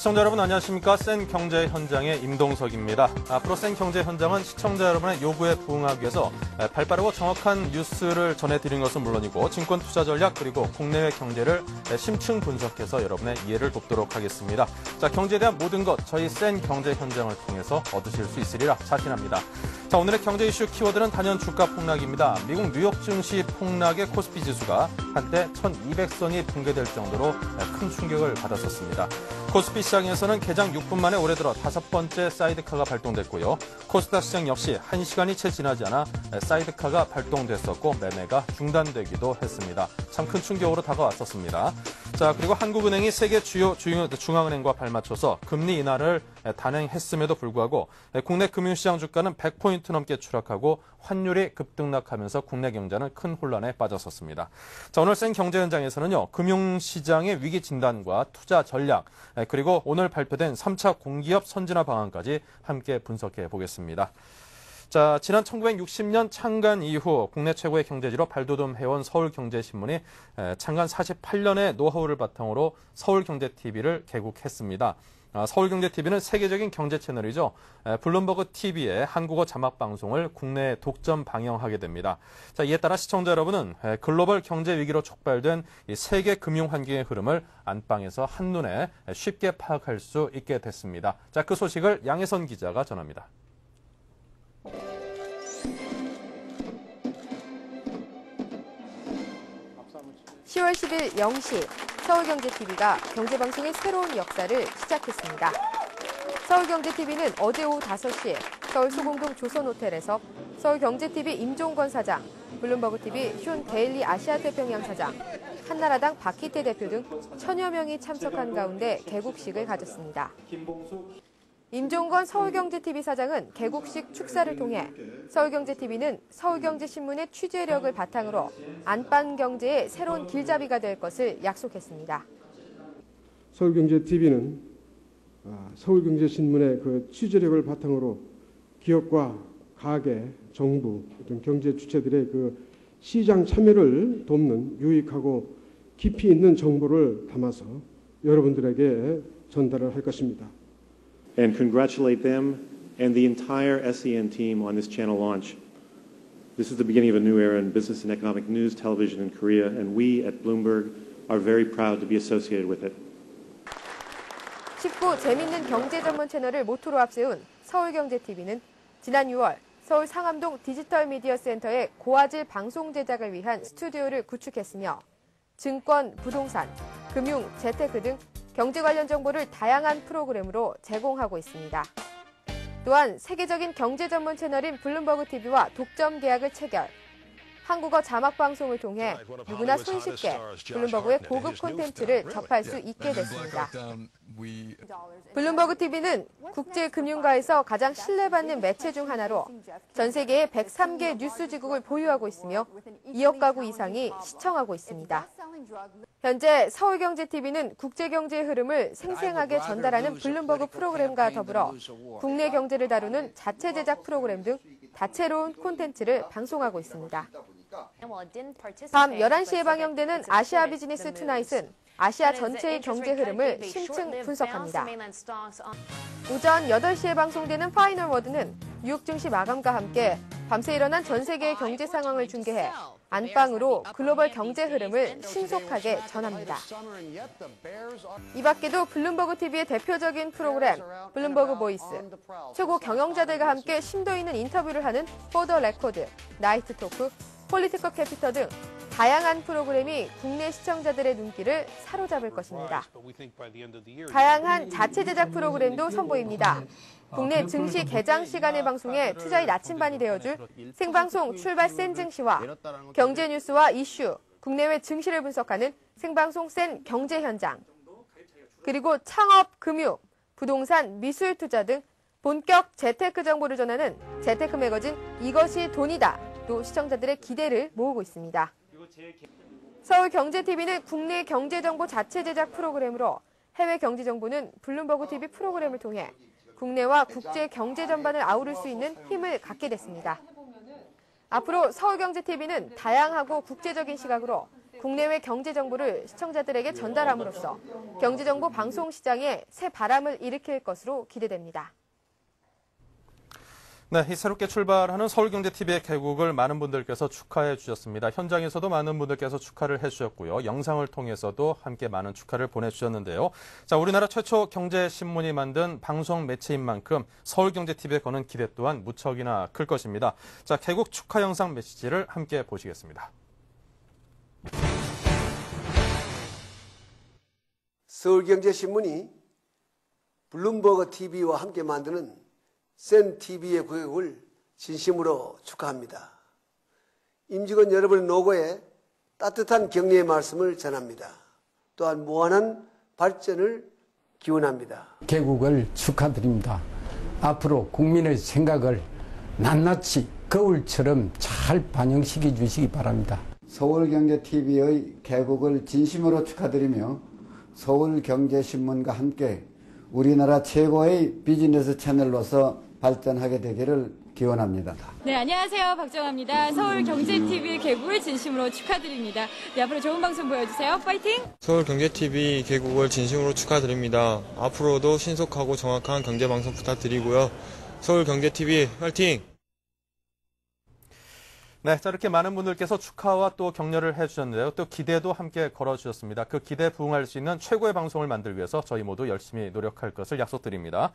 시청자 여러분 안녕하십니까? 센 경제 현장의 임동석입니다. 앞으로 센 경제 현장은 시청자 여러분의 요구에 부응하기 위해서 발빠르고 정확한 뉴스를 전해드리는 것은 물론이고 증권 투자 전략 그리고 국내외 경제를 심층 분석해서 여러분의 이해를 돕도록 하겠습니다. 자, 경제에 대한 모든 것 저희 센 경제 현장을 통해서 얻으실 수 있으리라 자신합니다. 자, 오늘의 경제 이슈 키워드는 단연 주가 폭락입니다. 미국 뉴욕 증시 폭락의 코스피 지수가 한때 1200선이 붕괴될 정도로 큰 충격을 받았었습니다. 코스피 시장에서는 개장 6분 만에 올해 들어 5번째 사이드카가 발동됐고요. 코스닥 시장 역시 1시간이 채 지나지 않아 사이드카가 발동됐었고 매매가 중단되기도 했습니다. 참 큰 충격으로 다가왔었습니다. 자, 그리고 한국은행이 세계 주요 중앙은행과 발맞춰서 금리 인하를 단행했음에도 불구하고 국내 금융시장 주가는 100포인트 넘게 추락하고 환율이 급등락하면서 국내 경제는 큰 혼란에 빠졌었습니다. 자, 오늘 센 경제 현장에서는요, 금융시장의 위기 진단과 투자 전략, 그리고 오늘 발표된 3차 공기업 선진화 방안까지 함께 분석해 보겠습니다. 자, 지난 1960년 창간 이후 국내 최고의 경제지로 발돋움해온 서울경제신문이 창간 48년의 노하우를 바탕으로 서울경제TV를 개국했습니다. 서울경제TV는 세계적인 경제 채널이죠. 블룸버그 TV의 한국어 자막 방송을 국내에 독점 방영하게 됩니다. 자, 이에 따라 시청자 여러분은 글로벌 경제 위기로 촉발된 이 세계 금융 환경의 흐름을 안방에서 한눈에 쉽게 파악할 수 있게 됐습니다. 자, 그 소식을 양혜선 기자가 전합니다. 10월 10일 0시 서울경제TV가 경제방송의 새로운 역사를 시작했습니다. 서울경제TV는 어제 오후 5시에 서울 소공동 조선호텔에서 서울경제TV 임종건 사장, 블룸버그TV 숀 데일리 아시아태평양 사장, 한나라당 박희태 대표 등 1000여 명이 참석한 가운데 개국식을 가졌습니다. 임종건 서울경제TV 사장은 개국식 축사를 통해 서울경제TV는 서울경제신문의 취재력을 바탕으로 안방 경제의 새로운 길잡이가 될 것을 약속했습니다. 서울경제TV는 서울경제신문의 그 취재력을 바탕으로 기업과 가계, 정부, 어떤 경제 주체들의 그 시장 참여를 돕는 유익하고 깊이 있는 정보를 담아서 여러분들에게 전달을 할 것입니다. And congratulate them and the entire SEN team on this channel launch. This is the beginning of a new era in business and economic news television in Korea, and we at Bloomberg are very proud to be associated with it. 쉽고 재밌는 경제 전문 채널을 모토로 앞세운 서울경제TV는 지난 6월 서울 상암동 디지털 미디어 센터의 고화질 방송 제작을 위한 스튜디오를 구축했으며 증권, 부동산, 금융, 재테크 등 경제 관련 정보를 다양한 프로그램으로 제공하고 있습니다. 또한 세계적인 경제 전문 채널인 블룸버그TV와 독점 계약을 체결, 한국어 자막 방송을 통해 누구나 손쉽게 블룸버그의 고급 콘텐츠를 접할 수 있게 됐습니다. 블룸버그TV는 국제금융가에서 가장 신뢰받는 매체 중 하나로 전 세계의 103개 뉴스지국을 보유하고 있으며 2억 가구 이상이 시청하고 있습니다. 현재 서울경제TV는 국제경제의 흐름을 생생하게 전달하는 블룸버그 프로그램과 더불어 국내 경제를 다루는 자체 제작 프로그램 등 다채로운 콘텐츠를 방송하고 있습니다. 밤 11시에 방영되는 아시아 비즈니스 투나잇은 아시아 전체의 경제 흐름을 심층 분석합니다. 오전 8시에 방송되는 파이널 워드는 뉴욕 증시 마감과 함께 밤새 일어난 전 세계의 경제 상황을 중계해 안방으로 글로벌 경제 흐름을 신속하게 전합니다. 이 밖에도 블룸버그TV의 대표적인 프로그램 블룸버그 보이스, 최고 경영자들과 함께 심도 있는 인터뷰를 하는 포 더 레코드, 나이트 토크, 폴리티컬 캐피터 등 다양한 프로그램이 국내 시청자들의 눈길을 사로잡을 것입니다. 다양한 자체 제작 프로그램도 선보입니다. 국내 증시 개장 시간의 방송에 투자의 나침반이 되어줄 생방송 출발 센 증시와 경제 뉴스와 이슈, 국내외 증시를 분석하는 생방송 센 경제 현장, 그리고 창업, 금융, 부동산, 미술 투자 등 본격 재테크 정보를 전하는 재테크 매거진 이것이 돈이다. 또 시청자들의 기대를 모으고 있습니다. 서울경제TV는 국내 경제정보 자체 제작 프로그램으로 해외 경제정보는 블룸버그TV 프로그램을 통해 국내와 국제 경제 전반을 아우를 수 있는 힘을 갖게 됐습니다. 앞으로 서울경제TV는 다양하고 국제적인 시각으로 국내외 경제 정보를 시청자들에게 전달함으로써 경제정보 방송 시장에 새 바람을 일으킬 것으로 기대됩니다. 네, 이 새롭게 출발하는 서울경제TV의 개국을 많은 분들께서 축하해 주셨습니다. 현장에서도 많은 분들께서 축하를 해 주셨고요. 영상을 통해서도 함께 많은 축하를 보내주셨는데요. 자, 우리나라 최초 경제신문이 만든 방송 매체인 만큼 서울경제TV에 거는 기대 또한 무척이나 클 것입니다. 자, 개국 축하 영상 메시지를 함께 보시겠습니다. 서울경제신문이 블룸버그 TV와 함께 만드는 센 TV의 개국을 진심으로 축하합니다. 임직원 여러분의 노고에 따뜻한 격려의 말씀을 전합니다. 또한 무한한 발전을 기원합니다. 개국을 축하드립니다. 앞으로 국민의 생각을 낱낱이 거울처럼 잘 반영시켜 주시기 바랍니다. 서울경제TV의 개국을 진심으로 축하드리며 서울경제신문과 함께 우리나라 최고의 비즈니스 채널로서 발전하게 되기를 기원합니다. 네, 안녕하세요. 박정아입니다. 서울경제TV 개국을 진심으로 축하드립니다. 네, 앞으로 좋은 방송 보여주세요. 파이팅! 서울경제TV 개국을 진심으로 축하드립니다. 앞으로도 신속하고 정확한 경제방송 부탁드리고요. 서울경제TV 화이팅! 네, 자, 이렇게 많은 분들께서 축하와 또 격려를 해주셨는데요. 또 기대도 함께 걸어주셨습니다. 그 기대에 부응할 수 있는 최고의 방송을 만들기 위해서 저희 모두 열심히 노력할 것을 약속드립니다.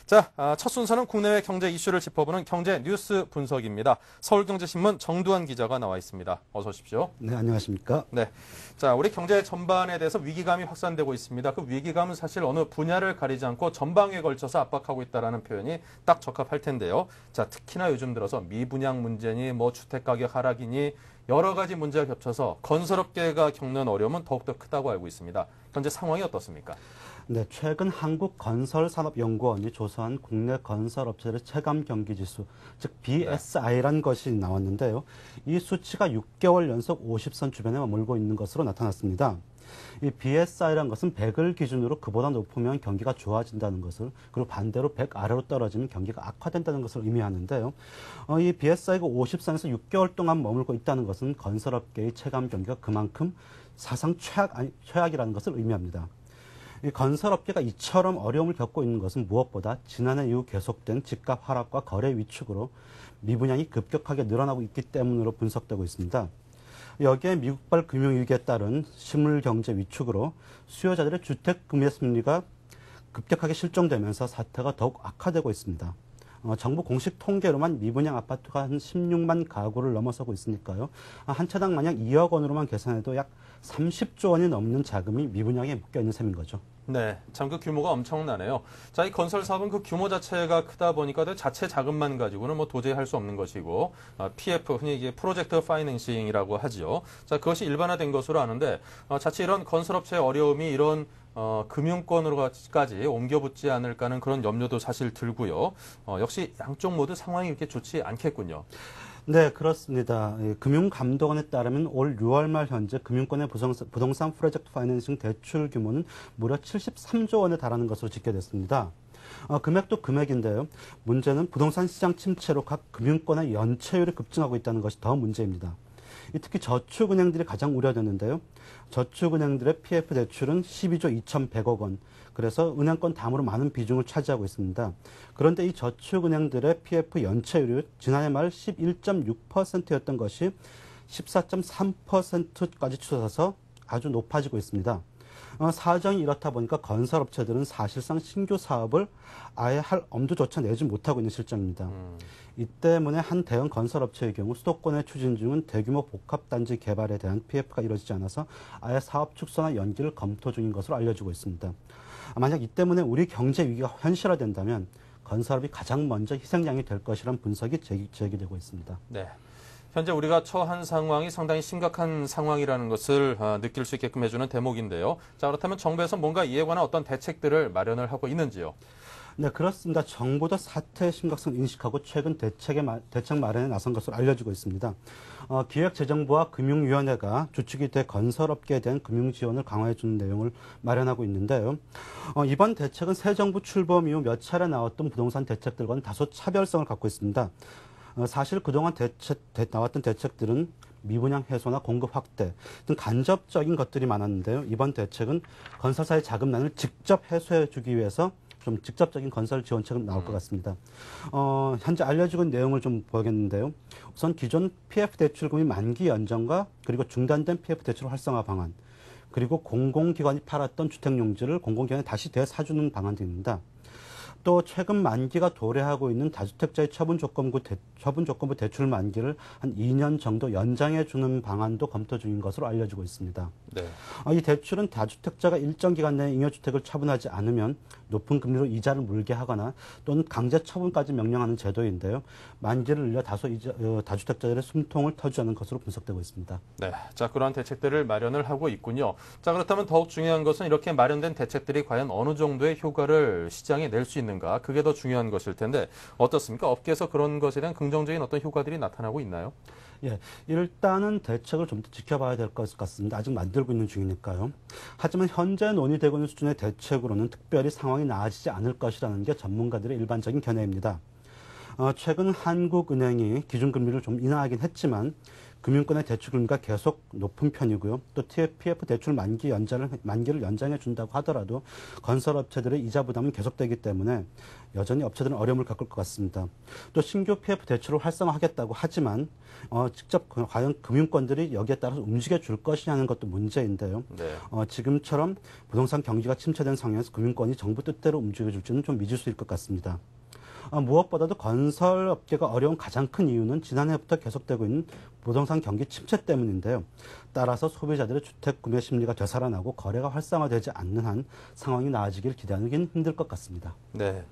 자, 첫 순서는 국내외 경제 이슈를 짚어보는 경제 뉴스 분석입니다. 서울경제신문 정두환 기자가 나와 있습니다. 어서 오십시오. 네, 안녕하십니까? 네. 자, 우리 경제 전반에 대해서 위기감이 확산되고 있습니다. 그 위기감은 사실 어느 분야를 가리지 않고 전방에 걸쳐서 압박하고 있다는 표현이 딱 적합할 텐데요. 자, 특히나 요즘 들어서 미분양 문제니 뭐 주택가격 하락이니 여러 가지 문제가 겹쳐서 건설업계가 겪는 어려움은 더욱더 크다고 알고 있습니다. 현재 상황이 어떻습니까? 네, 최근 한국건설산업연구원이 조사한 국내 건설업체의 체감 경기지수, 즉 BSI란 것이 나왔는데요. 이 수치가 6개월 연속 50선 주변에 머물고 있는 것으로 나타났습니다. 이 BSI란 것은 100을 기준으로 그보다 높으면 경기가 좋아진다는 것을, 그리고 반대로 100 아래로 떨어지면 경기가 악화된다는 것을 의미하는데요. 이 BSI가 50선에서 6개월 동안 머물고 있다는 것은 건설업계의 체감 경기가 그만큼 사상 최악이라는 것을 의미합니다. 이 건설업계가 이처럼 어려움을 겪고 있는 것은 무엇보다 지난해 이후 계속된 집값 하락과 거래 위축으로 미분양이 급격하게 늘어나고 있기 때문으로 분석되고 있습니다. 여기에 미국발 금융위기에 따른 실물경제 위축으로 수요자들의 주택 구매 심리가 급격하게 실종되면서 사태가 더욱 악화되고 있습니다. 정부 공식 통계로만 미분양 아파트가 한 16만 가구를 넘어서고 있으니까요. 한 채당 만약 2억 원으로만 계산해도 약 30조 원이 넘는 자금이 미분양에 묶여 있는 셈인 거죠. 네, 참 그 규모가 엄청나네요. 자, 이 건설 사업은 그 규모 자체가 크다 보니까 자체 자금만 가지고는 뭐 도저히 할 수 없는 것이고, PF, 흔히 이게 프로젝트 파이낸싱이라고 하죠. 자, 그것이 일반화된 것으로 아는데, 자칫 이런 건설업체의 어려움이 이런 금융권으로까지 옮겨붙지 않을까 하는 그런 염려도 사실 들고요. 역시 양쪽 모두 상황이 이렇게 좋지 않겠군요. 네, 그렇습니다. 금융감독원에 따르면 올 6월 말 현재 금융권의 부동산 프로젝트 파이낸싱 대출 규모는 무려 73조 원에 달하는 것으로 집계됐습니다. 금액도 금액인데요. 문제는 부동산 시장 침체로 각 금융권의 연체율이 급증하고 있다는 것이 더 문제입니다. 특히 저축은행들이 가장 우려되는데요. 저축은행들의 PF 대출은 12조 2,100억 원, 그래서 은행권 다음으로 많은 비중을 차지하고 있습니다. 그런데 이 저축은행들의 PF 연체율이 지난해 말 11.6%였던 것이 14.3%까지 추세해서 아주 높아지고 있습니다. 사정이 이렇다 보니까 건설업체들은 사실상 신규 사업을 아예 할 엄두조차 내지 못하고 있는 실정입니다. 이 때문에 한 대형 건설업체의 경우 수도권에 추진 중인 대규모 복합단지 개발에 대한 PF가 이루어지지 않아서 아예 사업 축소나 연기를 검토 중인 것으로 알려지고 있습니다. 만약 이 때문에 우리 경제 위기가 현실화된다면 건설업이 가장 먼저 희생양이 될 것이라는 분석이 제기되고 있습니다. 네. 현재 우리가 처한 상황이 상당히 심각한 상황이라는 것을 느낄 수 있게끔 해주는 대목인데요. 자, 그렇다면 정부에서 뭔가 이에 관한 어떤 대책들을 마련을 하고 있는지요? 네, 그렇습니다. 정부도 사태의 심각성을 인식하고 최근 대책 마련에 나선 것으로 알려지고 있습니다. 기획재정부와 금융위원회가 주축이 돼 건설업계에 대한 금융지원을 강화해주는 내용을 마련하고 있는데요. 이번 대책은 새 정부 출범 이후 몇 차례 나왔던 부동산 대책들과는 다소 차별성을 갖고 있습니다. 사실 그동안 나왔던 대책들은 미분양 해소나 공급 확대 등 간접적인 것들이 많았는데요. 이번 대책은 건설사의 자금난을 직접 해소해 주기 위해서 좀 직접적인 건설 지원책은 나올 것 같습니다. 현재 알려지고 있는 내용을 좀 보겠는데요. 우선 기존 PF 대출금이 만기 연장과 그리고 중단된 PF 대출 활성화 방안, 그리고 공공기관이 팔았던 주택용지를 공공기관에 다시 되사주는 방안들입니다. 또 최근 만기가 도래하고 있는 다주택자의 처분 조건부 대출 만기를 한 2년 정도 연장해 주는 방안도 검토 중인 것으로 알려지고 있습니다. 네. 이 대출은 다주택자가 일정 기간 내에 잉여주택을 처분하지 않으면 높은 금리로 이자를 물게 하거나 또는 강제 처분까지 명령하는 제도인데요. 만기를 늘려 다주택자들의 숨통을 터주하는 것으로 분석되고 있습니다. 네, 자 그러한 대책들을 마련을 하고 있군요. 자 그렇다면 더욱 중요한 것은 이렇게 마련된 대책들이 과연 어느 정도의 효과를 시장에 낼 수 있는가, 그게 더 중요한 것일 텐데 어떻습니까? 업계에서 그런 것에 대한 긍정적인 어떤 효과들이 나타나고 있나요? 예, 일단은 대책을 좀 더 지켜봐야 될 것 같습니다. 아직 만들고 있는 중이니까요. 하지만 현재 논의되고 있는 수준의 대책으로는 특별히 상황이 나아지지 않을 것이라는 게 전문가들의 일반적인 견해입니다. 최근 한국은행이 기준금리를 좀 인하하긴 했지만 금융권의 대출금리가 계속 높은 편이고요. 또 PF 대출 만기를 연장해 준다고 하더라도 건설업체들의 이자 부담은 계속되기 때문에 여전히 업체들은 어려움을 겪을 것 같습니다. 또 신규 PF 대출을 활성화하겠다고 하지만 직접 과연 금융권들이 여기에 따라서 움직여 줄 것이냐는 것도 문제인데요. 네. 지금처럼 부동산 경기가 침체된 상황에서 금융권이 정부 뜻대로 움직여 줄지는 좀 미지수일 것 같습니다. 무엇보다도 건설업계가 어려운 가장 큰 이유는 지난해부터 계속되고 있는 부동산 경기 침체 때문인데요. 따라서 소비자들의 주택 구매 심리가 되살아나고 거래가 활성화되지 않는 한 상황이 나아지길 기대하기는 힘들 것 같습니다. 네.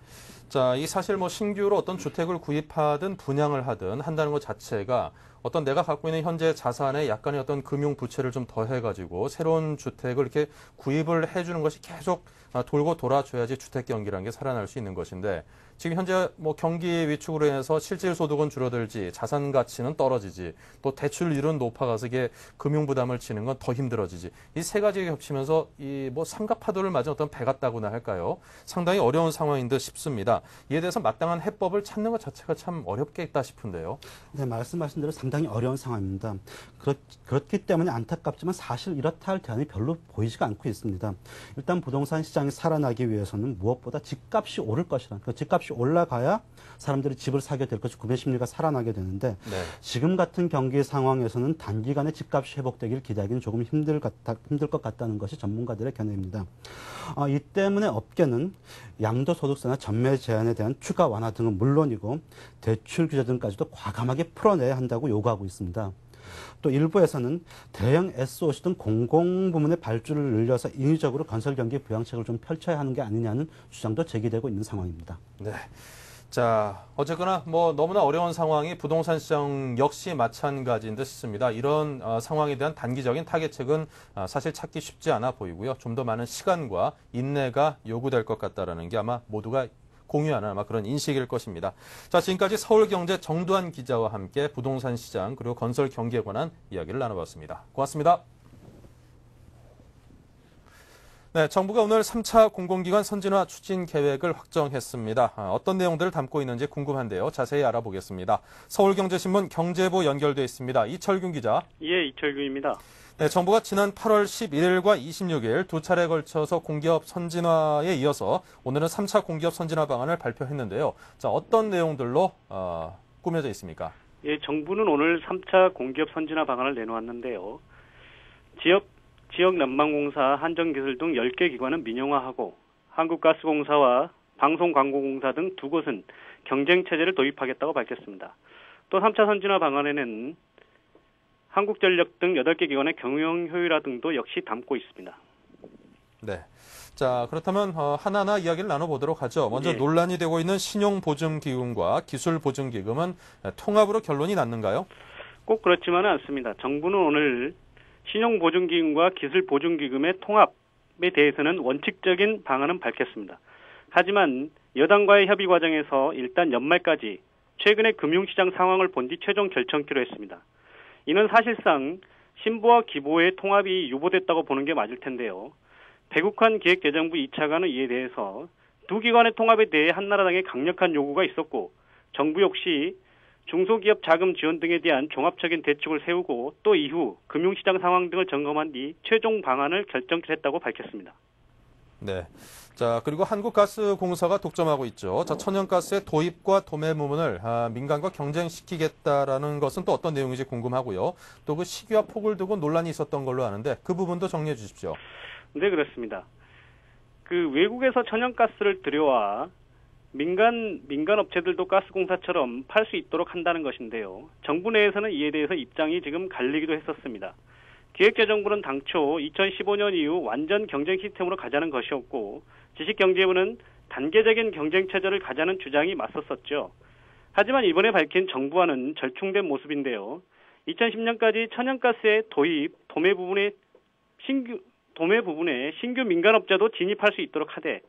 자, 이 사실 뭐 신규로 어떤 주택을 구입하든 분양을 하든 한다는 것 자체가 어떤 내가 갖고 있는 현재 자산에 약간의 어떤 금융 부채를 좀 더해가지고 새로운 주택을 이렇게 구입을 해주는 것이 계속 돌고 돌아줘야지 주택 경기라는 게 살아날 수 있는 것인데 지금 현재 뭐 경기 위축으로 인해서 실질 소득은 줄어들지 자산 가치는 떨어지지 또 대출률은 높아가서 이게 금융 부담을 지는 건 더 힘들어지지 이 세 가지가 겹치면서 이 뭐 삼각파도를 맞은 어떤 배 같다고나 할까요? 상당히 어려운 상황인 듯 싶습니다. 이에 대해서 마땅한 해법을 찾는 것 자체가 참 어렵겠다 싶은데요. 네, 말씀하신 대로 상당히 어려운 상황입니다. 그렇기 때문에 안타깝지만 사실 이렇다 할 대안이 별로 보이지가 않고 있습니다. 일단 부동산 시장이 살아나기 위해서는 무엇보다 집값이 오를 것이라는, 그 집값이 올라가야 사람들이 집을 사게 될 것이 구매 심리가 살아나게 되는데 네. 지금 같은 경기 상황에서는 단기간에 집값이 회복되길 기대하기는 조금 힘들 것 같다는 것이 전문가들의 견해입니다. 이 때문에 업계는 양도소득세나 전매 제한에 대한 추가 완화 등은 물론이고 대출 규제 등까지도 과감하게 풀어내야 한다고 요구하고 있습니다. 또 일부에서는 대형 SOC 등 공공부문의 발주를 늘려서 인위적으로 건설 경기 부양책을 좀 펼쳐야 하는 게 아니냐는 주장도 제기되고 있는 상황입니다. 네. 자, 어쨌거나 뭐 너무나 어려운 상황이 부동산 시장 역시 마찬가지인 듯 싶습니다. 이런 상황에 대한 단기적인 타겟책은 사실 찾기 쉽지 않아 보이고요. 좀 더 많은 시간과 인내가 요구될 것 같다라는 게 아마 모두가 공유하는 아마 그런 인식일 것입니다. 자, 지금까지 서울경제 정두환 기자와 함께 부동산 시장 그리고 건설 경기에 관한 이야기를 나눠봤습니다. 고맙습니다. 네, 정부가 오늘 3차 공공기관 선진화 추진 계획을 확정했습니다. 어떤 내용들을 담고 있는지 궁금한데요. 자세히 알아보겠습니다. 서울경제신문 경제부 연결돼 있습니다. 이철균 기자. 예, 이철균입니다. 네, 정부가 지난 8월 11일과 26일 두 차례 걸쳐서 공기업 선진화에 이어서 오늘은 3차 공기업 선진화 방안을 발표했는데요. 자, 어떤 내용들로 꾸며져 있습니까? 예, 정부는 오늘 3차 공기업 선진화 방안을 내놓았는데요. 지역 난방공사, 한전기술 등 10개 기관은 민영화하고 한국가스공사와 방송광고공사 등 두 곳은 경쟁체제를 도입하겠다고 밝혔습니다. 또 3차 선진화 방안에는 한국전력 등 8개 기관의 경영 효율화 등도 역시 담고 있습니다. 네. 자, 그렇다면 하나하나 이야기를 나눠보도록 하죠. 먼저 예. 논란이 되고 있는 신용보증기금과 기술보증기금은 통합으로 결론이 났는가요? 꼭 그렇지만은 않습니다. 정부는 오늘 신용보증기금과 기술보증기금의 통합에 대해서는 원칙적인 방안은 밝혔습니다. 하지만 여당과의 협의 과정에서 일단 연말까지 최근의 금융시장 상황을 본 뒤 최종 결정키로 했습니다. 이는 사실상 신보와 기보의 통합이 유보됐다고 보는 게 맞을 텐데요. 배국환 기획재정부 2차관은 이에 대해서 두 기관의 통합에 대해 한나라당의 강력한 요구가 있었고 정부 역시 중소기업 자금 지원 등에 대한 종합적인 대책을 세우고 또 이후 금융시장 상황 등을 점검한 뒤 최종 방안을 결정했다고 밝혔습니다. 네. 자, 그리고 한국가스공사가 독점하고 있죠. 자, 천연가스의 도입과 도매 부분을 민간과 경쟁시키겠다라는 것은 또 어떤 내용인지 궁금하고요. 또 그 시기와 폭을 두고 논란이 있었던 걸로 아는데 그 부분도 정리해 주십시오. 네, 그렇습니다. 그 외국에서 천연가스를 들여와 민간 업체들도 가스공사처럼 팔 수 있도록 한다는 것인데요. 정부 내에서는 이에 대해서 입장이 지금 갈리기도 했었습니다. 기획재정부는 당초 2015년 이후 완전 경쟁 시스템으로 가자는 것이었고 지식경제부는 단계적인 경쟁 체제를 가자는 주장이 맞섰었죠. 하지만 이번에 밝힌 정부와는 절충된 모습인데요. 2010년까지 천연가스의 도입, 도매 부분에 신규 민간업자도 진입할 수 있도록 하되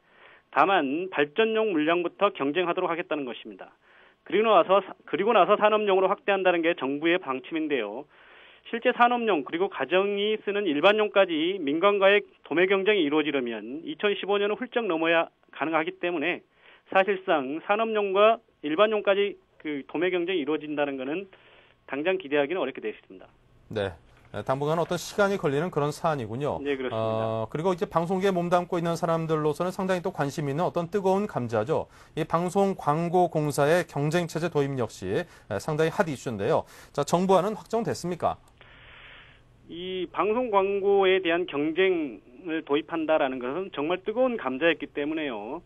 다만 발전용 물량부터 경쟁하도록 하겠다는 것입니다. 그리고 나서 산업용으로 확대한다는 게 정부의 방침인데요. 실제 산업용 그리고 가정이 쓰는 일반용까지 민간과의 도매 경쟁이 이루어지려면 2015년은 훌쩍 넘어야 가능하기 때문에 사실상 산업용과 일반용까지 그 도매 경쟁이 이루어진다는 것은 당장 기대하기는 어렵게 되어 있습니다. 네. 당분간 어떤 시간이 걸리는 그런 사안이군요. 네, 그렇습니다. 그리고 이제 방송계에 몸담고 있는 사람들로서는 상당히 또 관심 있는 어떤 뜨거운 감자죠. 이 방송광고공사의 경쟁체제 도입 역시 상당히 핫 이슈인데요. 자, 정부안은 확정됐습니까? 이 방송 광고에 대한 경쟁을 도입한다라는 것은 정말 뜨거운 감자였기 때문에요.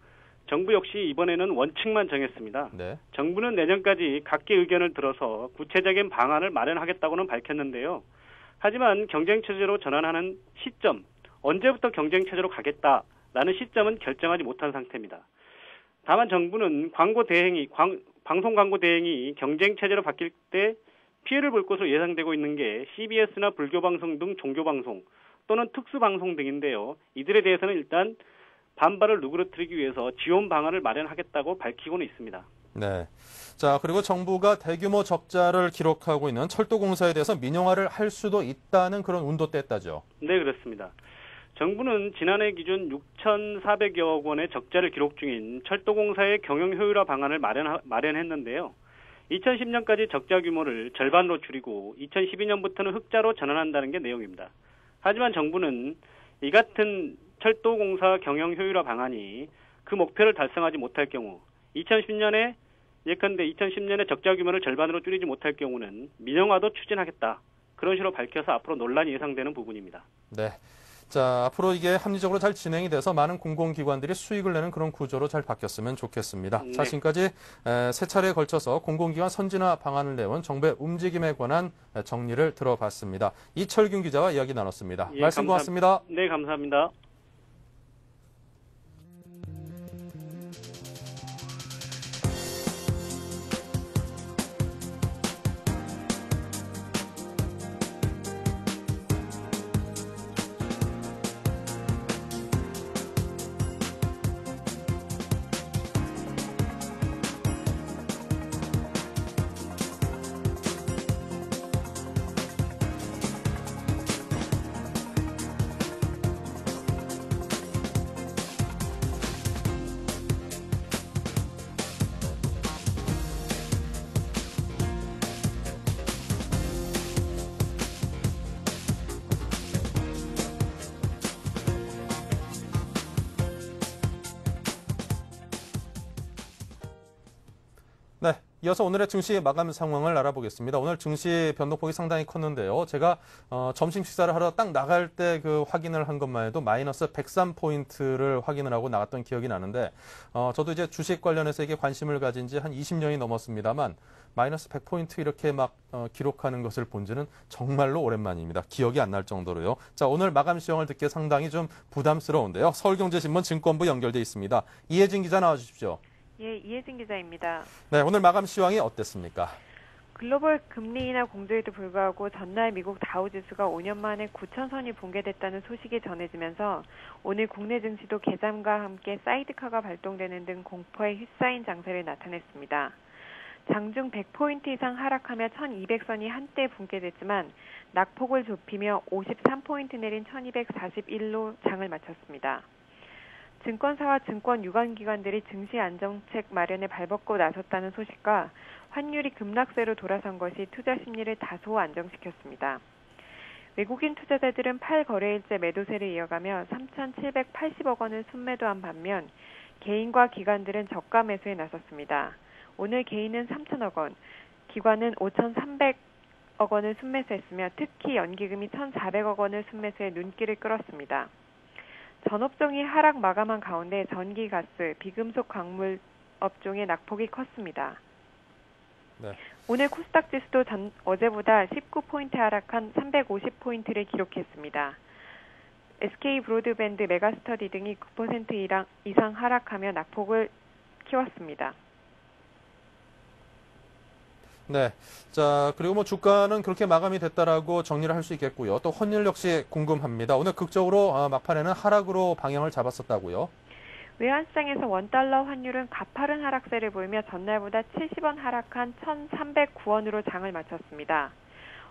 정부 역시 이번에는 원칙만 정했습니다. 네. 정부는 내년까지 각계 의견을 들어서 구체적인 방안을 마련하겠다고는 밝혔는데요. 하지만 경쟁체제로 전환하는 시점, 언제부터 경쟁체제로 가겠다라는 시점은 결정하지 못한 상태입니다. 다만 정부는 방송 광고 대행이 경쟁체제로 바뀔 때 피해를 볼 것으로 예상되고 있는 게 CBS나 불교방송 등 종교방송 또는 특수방송 등인데요. 이들에 대해서는 일단 반발을 누그러뜨리기 위해서 지원 방안을 마련하겠다고 밝히고는 있습니다. 네. 자, 그리고 정부가 대규모 적자를 기록하고 있는 철도공사에 대해서 민영화를 할 수도 있다는 그런 운도 뗐다죠. 네, 그렇습니다. 정부는 지난해 기준 6,400여억 원의 적자를 기록 중인 철도공사의 경영 효율화 방안을 마련했는데요. 2010년까지 적자 규모를 절반으로 줄이고 2012년부터는 흑자로 전환한다는 게 내용입니다. 하지만 정부는 이 같은 철도공사 경영 효율화 방안이 그 목표를 달성하지 못할 경우 2010년에 적자 규모를 절반으로 줄이지 못할 경우는 민영화도 추진하겠다. 그런 식으로 밝혀서 앞으로 논란이 예상되는 부분입니다. 네. 자, 앞으로 이게 합리적으로 잘 진행이 돼서 많은 공공기관들이 수익을 내는 그런 구조로 잘 바뀌었으면 좋겠습니다. 네. 자, 지금까지 세 차례에 걸쳐서 공공기관 선진화 방안을 내온 정부의 움직임에 관한 정리를 들어봤습니다. 이철균 기자와 이야기 나눴습니다. 예, 말씀 고맙습니다. 네, 감사합니다. 네, 이어서 오늘의 증시 마감 상황을 알아보겠습니다. 오늘 증시 변동폭이 상당히 컸는데요. 제가 점심 식사를 하러 딱 나갈 때 그 확인을 한 것만 해도 마이너스 103포인트를 확인을 하고 나갔던 기억이 나는데 저도 이제 주식 관련해서 이게 관심을 가진 지 한 20년이 넘었습니다만 마이너스 100포인트 이렇게 막 기록하는 것을 본 지는 정말로 오랜만입니다. 기억이 안 날 정도로요. 자, 오늘 마감 시황을 듣기에 상당히 좀 부담스러운데요. 서울경제신문 증권부 연결돼 있습니다. 이혜진 기자 나와주십시오. 예, 이혜진 기자입니다. 네, 오늘 마감 시황이 어땠습니까? 글로벌 금리 인하 공조에도 불구하고 전날 미국 다우지수가 5년 만에 9,000선이 붕괴됐다는 소식이 전해지면서 오늘 국내 증시도 개장과 함께 사이드카가 발동되는 등 공포에 휩싸인 장세를 나타냈습니다. 장중 100포인트 이상 하락하며 1,200선이 한때 붕괴됐지만 낙폭을 좁히며 53포인트 내린 1,241로 장을 마쳤습니다. 증권사와 증권 유관기관들이 증시 안정책 마련에 발벗고 나섰다는 소식과 환율이 급락세로 돌아선 것이 투자 심리를 다소 안정시켰습니다. 외국인 투자자들은 8거래일째 매도세를 이어가며 3,780억 원을 순매도한 반면 개인과 기관들은 저가 매수에 나섰습니다. 오늘 개인은 3,000억 원, 기관은 5,300억 원을 순매수했으며 특히 연기금이 1,400억 원을 순매수해 눈길을 끌었습니다. 전업종이 하락 마감한 가운데 전기, 가스, 비금속 광물 업종의 낙폭이 컸습니다. 네. 오늘 코스닥 지수도 어제보다 19포인트 하락한 350포인트를 기록했습니다. SK 브로드밴드, 메가스터디 등이 9% 이상 하락하며 낙폭을 키웠습니다. 네. 자, 그리고 뭐 주가는 그렇게 마감이 됐다라고 정리를 할 수 있겠고요. 또 환율 역시 궁금합니다. 오늘 극적으로 막판에는 하락으로 방향을 잡았었다고요. 외환시장에서 원달러 환율은 가파른 하락세를 보이며 전날보다 70원 하락한 1,309원으로 장을 마쳤습니다.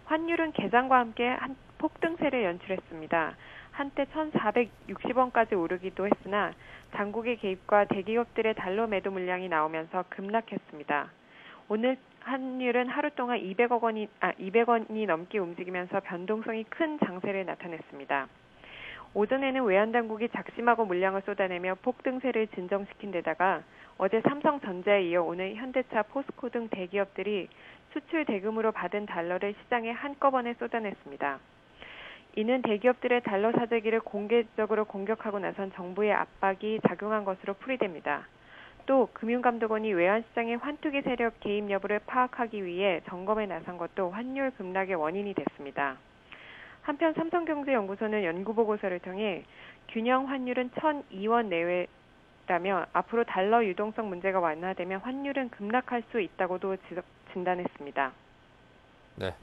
환율은 개장과 함께 폭등세를 연출했습니다. 한때 1,460원까지 오르기도 했으나 당국의 개입과 대기업들의 달러 매도 물량이 나오면서 급락했습니다. 오늘 환율은 하루 동안 200원이 넘게 움직이면서 변동성이 큰 장세를 나타냈습니다. 오전에는 외환당국이 작심하고 물량을 쏟아내며 폭등세를 진정시킨 데다가 어제 삼성전자에 이어 오늘 현대차, 포스코 등 대기업들이 수출 대금으로 받은 달러를 시장에 한꺼번에 쏟아냈습니다. 이는 대기업들의 달러 사재기를 공개적으로 공격하고 나선 정부의 압박이 작용한 것으로 풀이됩니다. 또 금융감독원이 외환시장의 환투기 세력 개입 여부를 파악하기 위해 점검에 나선 것도 환율 급락의 원인이 됐습니다. 한편 삼성경제연구소는 연구보고서를 통해 균형 환율은 1,002원 내외라며 앞으로 달러 유동성 문제가 완화되면 환율은 급락할 수 있다고도 진단했습니다. 네.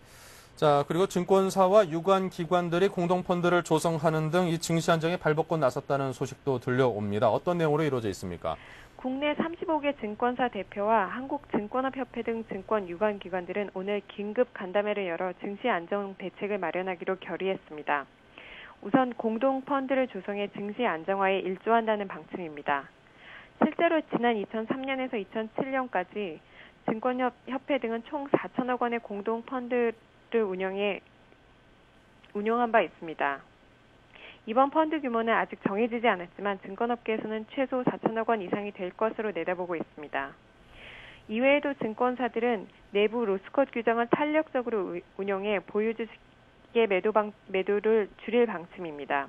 자, 그리고 증권사와 유관기관들이 공동펀드를 조성하는 등 이 증시 안정에 발벗고 나섰다는 소식도 들려옵니다. 어떤 내용으로 이루어져 있습니까? 국내 35개 증권사 대표와 한국증권업협회 등 증권 유관기관들은 오늘 긴급 간담회를 열어 증시 안정 대책을 마련하기로 결의했습니다. 우선 공동펀드를 조성해 증시 안정화에 일조한다는 방침입니다. 실제로 지난 2003년에서 2007년까지 증권협회 등은 총 4천억 원의 공동펀드를 운영한 바 있습니다. 이번 펀드 규모는 아직 정해지지 않았지만 증권업계에서는 최소 4천억 원 이상이 될 것으로 내다보고 있습니다. 이외에도 증권사들은 내부 로스컷 규정을 탄력적으로 운영해 보유주식의 매도를 줄일 방침입니다.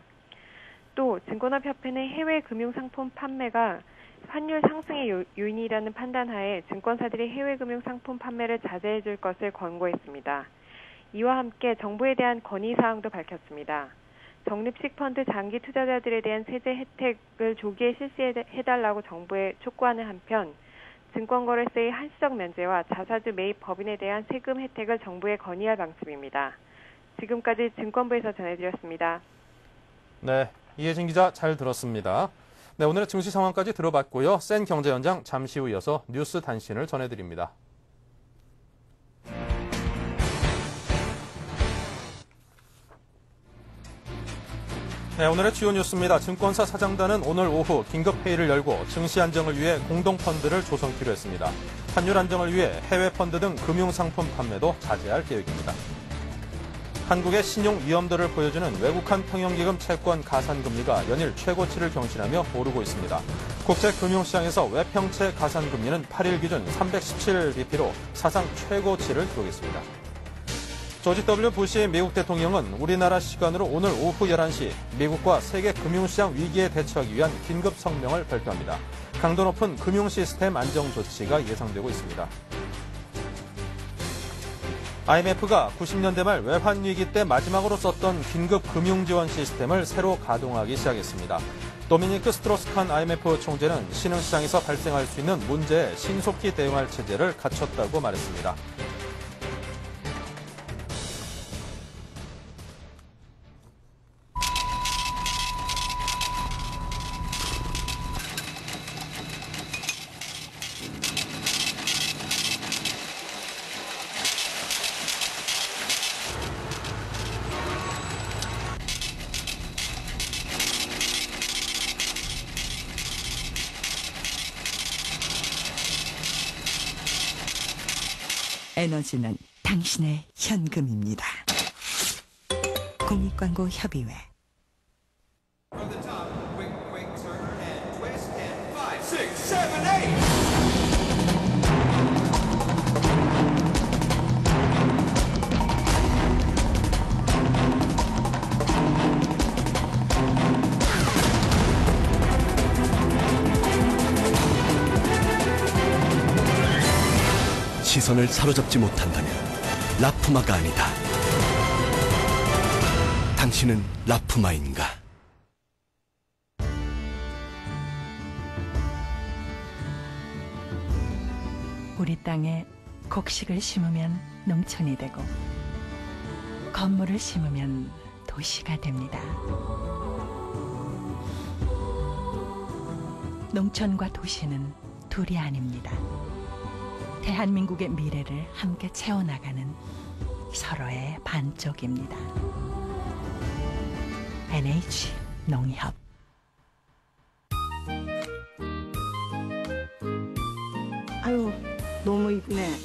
또 증권업협회는 해외 금융상품 판매가 환율 상승의 요인이라는 판단하에 증권사들이 해외 금융상품 판매를 자제해 줄 것을 권고했습니다. 이와 함께 정부에 대한 건의사항도 밝혔습니다. 적립식 펀드 장기 투자자들에 대한 세제 혜택을 조기에 실시해달라고 정부에 촉구하는 한편 증권거래세의 한시적 면제와 자사주 매입 법인에 대한 세금 혜택을 정부에 건의할 방침입니다. 지금까지 증권부에서 전해드렸습니다. 네, 이혜진 기자 잘 들었습니다. 네, 오늘의 증시 상황까지 들어봤고요. 센 경제 현장 잠시 후 이어서 뉴스 단신을 전해드립니다. 네, 오늘의 주요 뉴스입니다. 증권사 사장단은 오늘 오후 긴급회의를 열고 증시 안정을 위해 공동펀드를 조성키로 했습니다. 환율 안정을 위해 해외 펀드 등 금융상품 판매도 자제할 계획입니다. 한국의 신용 위험도를 보여주는 외국한 평형기금 채권 가산금리가 연일 최고치를 경신하며 오르고 있습니다. 국제금융시장에서 외평채 가산금리는 8일 기준 317bp로 사상 최고치를 기록했습니다. 조지 W. 부시 미국 대통령은 우리나라 시간으로 오늘 오후 11시 미국과 세계 금융시장 위기에 대처하기 위한 긴급 성명을 발표합니다. 강도 높은 금융 시스템 안정 조치가 예상되고 있습니다. IMF가 90년대 말 외환위기 때 마지막으로 썼던 긴급 금융지원 시스템을 새로 가동하기 시작했습니다. 도미니크 스트로스칸 IMF 총재는 신흥시장에서 발생할 수 있는 문제에 신속히 대응할 체제를 갖췄다고 말했습니다. 에너지는 당신의 현금입니다. 국립광고협의회. 시선을 사로잡지 못한다면 라프마가 아니다. 당신은 라프마인가? 우리 땅에 곡식을 심으면 농촌이 되고 건물을 심으면 도시가 됩니다. 농촌과 도시는 둘이 아닙니다. 대한민국의 미래를 함께 채워나가는 서로의 반쪽입니다. NH 농협. 아유, 너무 이쁘네.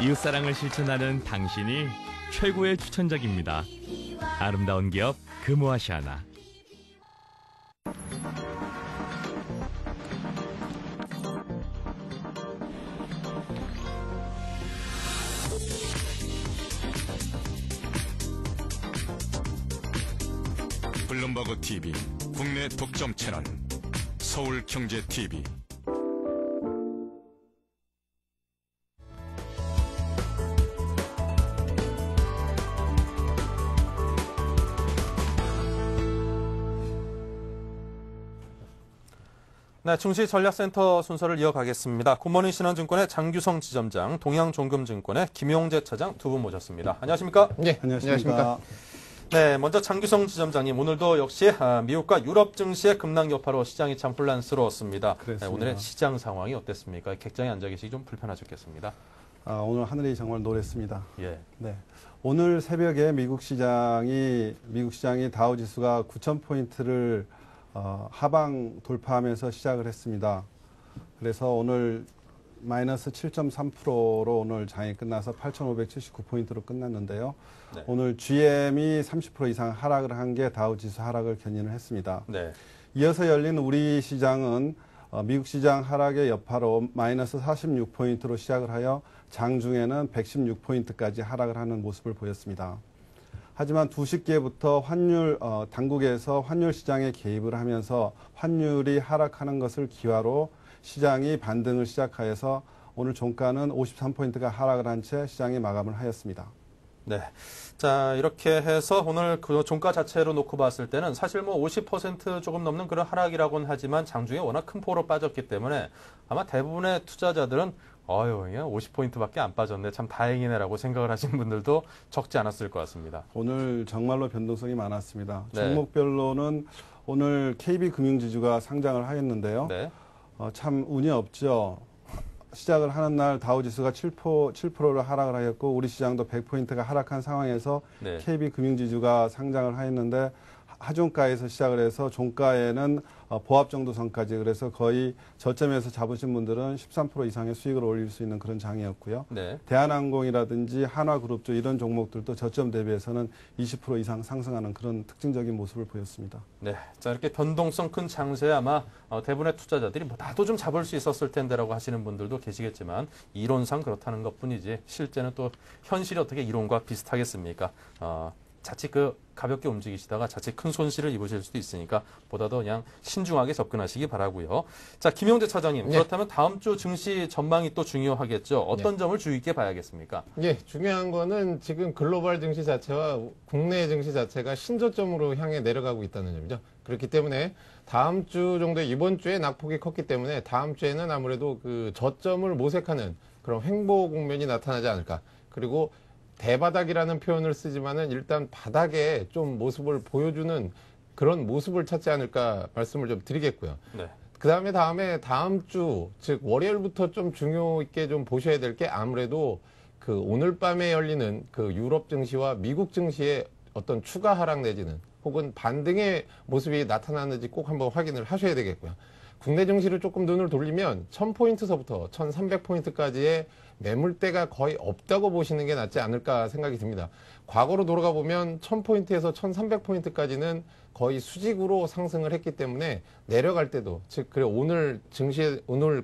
이웃사랑을 실천하는 당신이 최고의 추천작입니다. 아름다운 기업 금호아시아나. 블룸버그 TV 국내 독점 채널 서울경제TV. 네, 증시 전략센터 순서를 이어가겠습니다. 굿모닝 신한증권의 장규성 지점장, 동양종금증권의 김용재 차장 두 분 모셨습니다. 안녕하십니까? 네, 안녕하십니까? 네, 먼저 장규성 지점장님, 오늘도 역시 미국과 유럽 증시의 급락 여파로 시장이 참 혼란스러웠습니다. 네, 오늘의 시장 상황이 어땠습니까? 객장에 앉아 계시기 좀 불편하셨겠습니다. 오늘 하늘이 정말 노랬습니다. 예. 네. 오늘 새벽에 미국 시장이 다우지수가 9,000포인트를 하방 돌파하면서 시작을 했습니다. 그래서 오늘 마이너스 7.3%로 오늘 장이 끝나서 8,579포인트로 끝났는데요. 네. 오늘 GM이 30% 이상 하락을 한 게 다우지수 하락을 견인을 했습니다. 네. 이어서 열린 우리 시장은 미국 시장 하락의 여파로 마이너스 46포인트로 시작을 하여 장중에는 116포인트까지 하락을 하는 모습을 보였습니다. 하지만 2시께부터 당국에서 환율 시장에 개입을 하면서 환율이 하락하는 것을 기화로 시장이 반등을 시작하여서 오늘 종가는 53포인트가 하락을 한 채 시장이 마감을 하였습니다. 네. 자, 이렇게 해서 오늘 그 종가 자체로 놓고 봤을 때는 사실 뭐 50% 조금 넘는 그런 하락이라고는 하지만 장중에 워낙 큰 폭으로 빠졌기 때문에 아마 대부분의 투자자들은 50포인트밖에 안 빠졌네. 참 다행이네라고 생각을 하신 분들도 적지 않았을 것 같습니다. 오늘 정말로 변동성이 많았습니다. 네. 종목별로는 오늘 KB금융지주가 상장을 하였는데요. 네. 참 운이 없죠. 시작을 하는 날 다우지수가 7%를 하락을 하였고 우리 시장도 100포인트가 하락한 상황에서 네. KB금융지주가 상장을 하였는데 하종가에서 시작을 해서 종가에는 보합 정도 선까지 그래서 거의 저점에서 잡으신 분들은 13% 이상의 수익을 올릴 수 있는 그런 장이었고요. 네. 대한항공이라든지 한화그룹주 이런 종목들도 저점 대비해서는 20% 이상 상승하는 그런 특징적인 모습을 보였습니다. 네, 자 이렇게 변동성 큰 장세에 아마 대부분의 투자자들이 나도 좀 잡을 수 있었을 텐데라고 하시는 분들도 계시겠지만 이론상 그렇다는 것뿐이지 실제는 또 현실이 어떻게 이론과 비슷하겠습니까? 자칫 가볍게 움직이시다가 자칫 큰 손실을 입으실 수도 있으니까 보다도 그냥 신중하게 접근하시기 바라고요. 자, 김용재 차장님, 네. 그렇다면 다음 주 증시 전망이 또 중요하겠죠. 어떤 네. 점을 주의 깊게 봐야겠습니까? 예, 중요한 거는 지금 글로벌 증시 자체와 국내 증시 자체가 신저점으로 향해 내려가고 있다는 점이죠. 그렇기 때문에 다음 주 정도에 이번 주에 낙폭이 컸기 때문에 다음 주에는 아무래도 그 저점을 모색하는 그런 횡보 국면이 나타나지 않을까. 그리고 대바닥이라는 표현을 쓰지만은 일단 바닥에 좀 모습을 보여주는 그런 모습을 찾지 않을까 말씀을 좀 드리겠고요. 네. 다음 주, 즉 월요일부터 좀 중요 있게 좀 보셔야 될 게 아무래도 그 오늘 밤에 열리는 그 유럽 증시와 미국 증시의 어떤 추가 하락 내지는 혹은 반등의 모습이 나타나는지 꼭 한번 확인을 하셔야 되겠고요. 국내 증시를 조금 눈을 돌리면 1000포인트서부터 1300포인트까지의 매물대가 거의 없다고 보시는 게 낫지 않을까 생각이 듭니다. 과거로 돌아가 보면 1000포인트에서 1300포인트까지는 거의 수직으로 상승을 했기 때문에 내려갈 때도, 즉, 그래, 오늘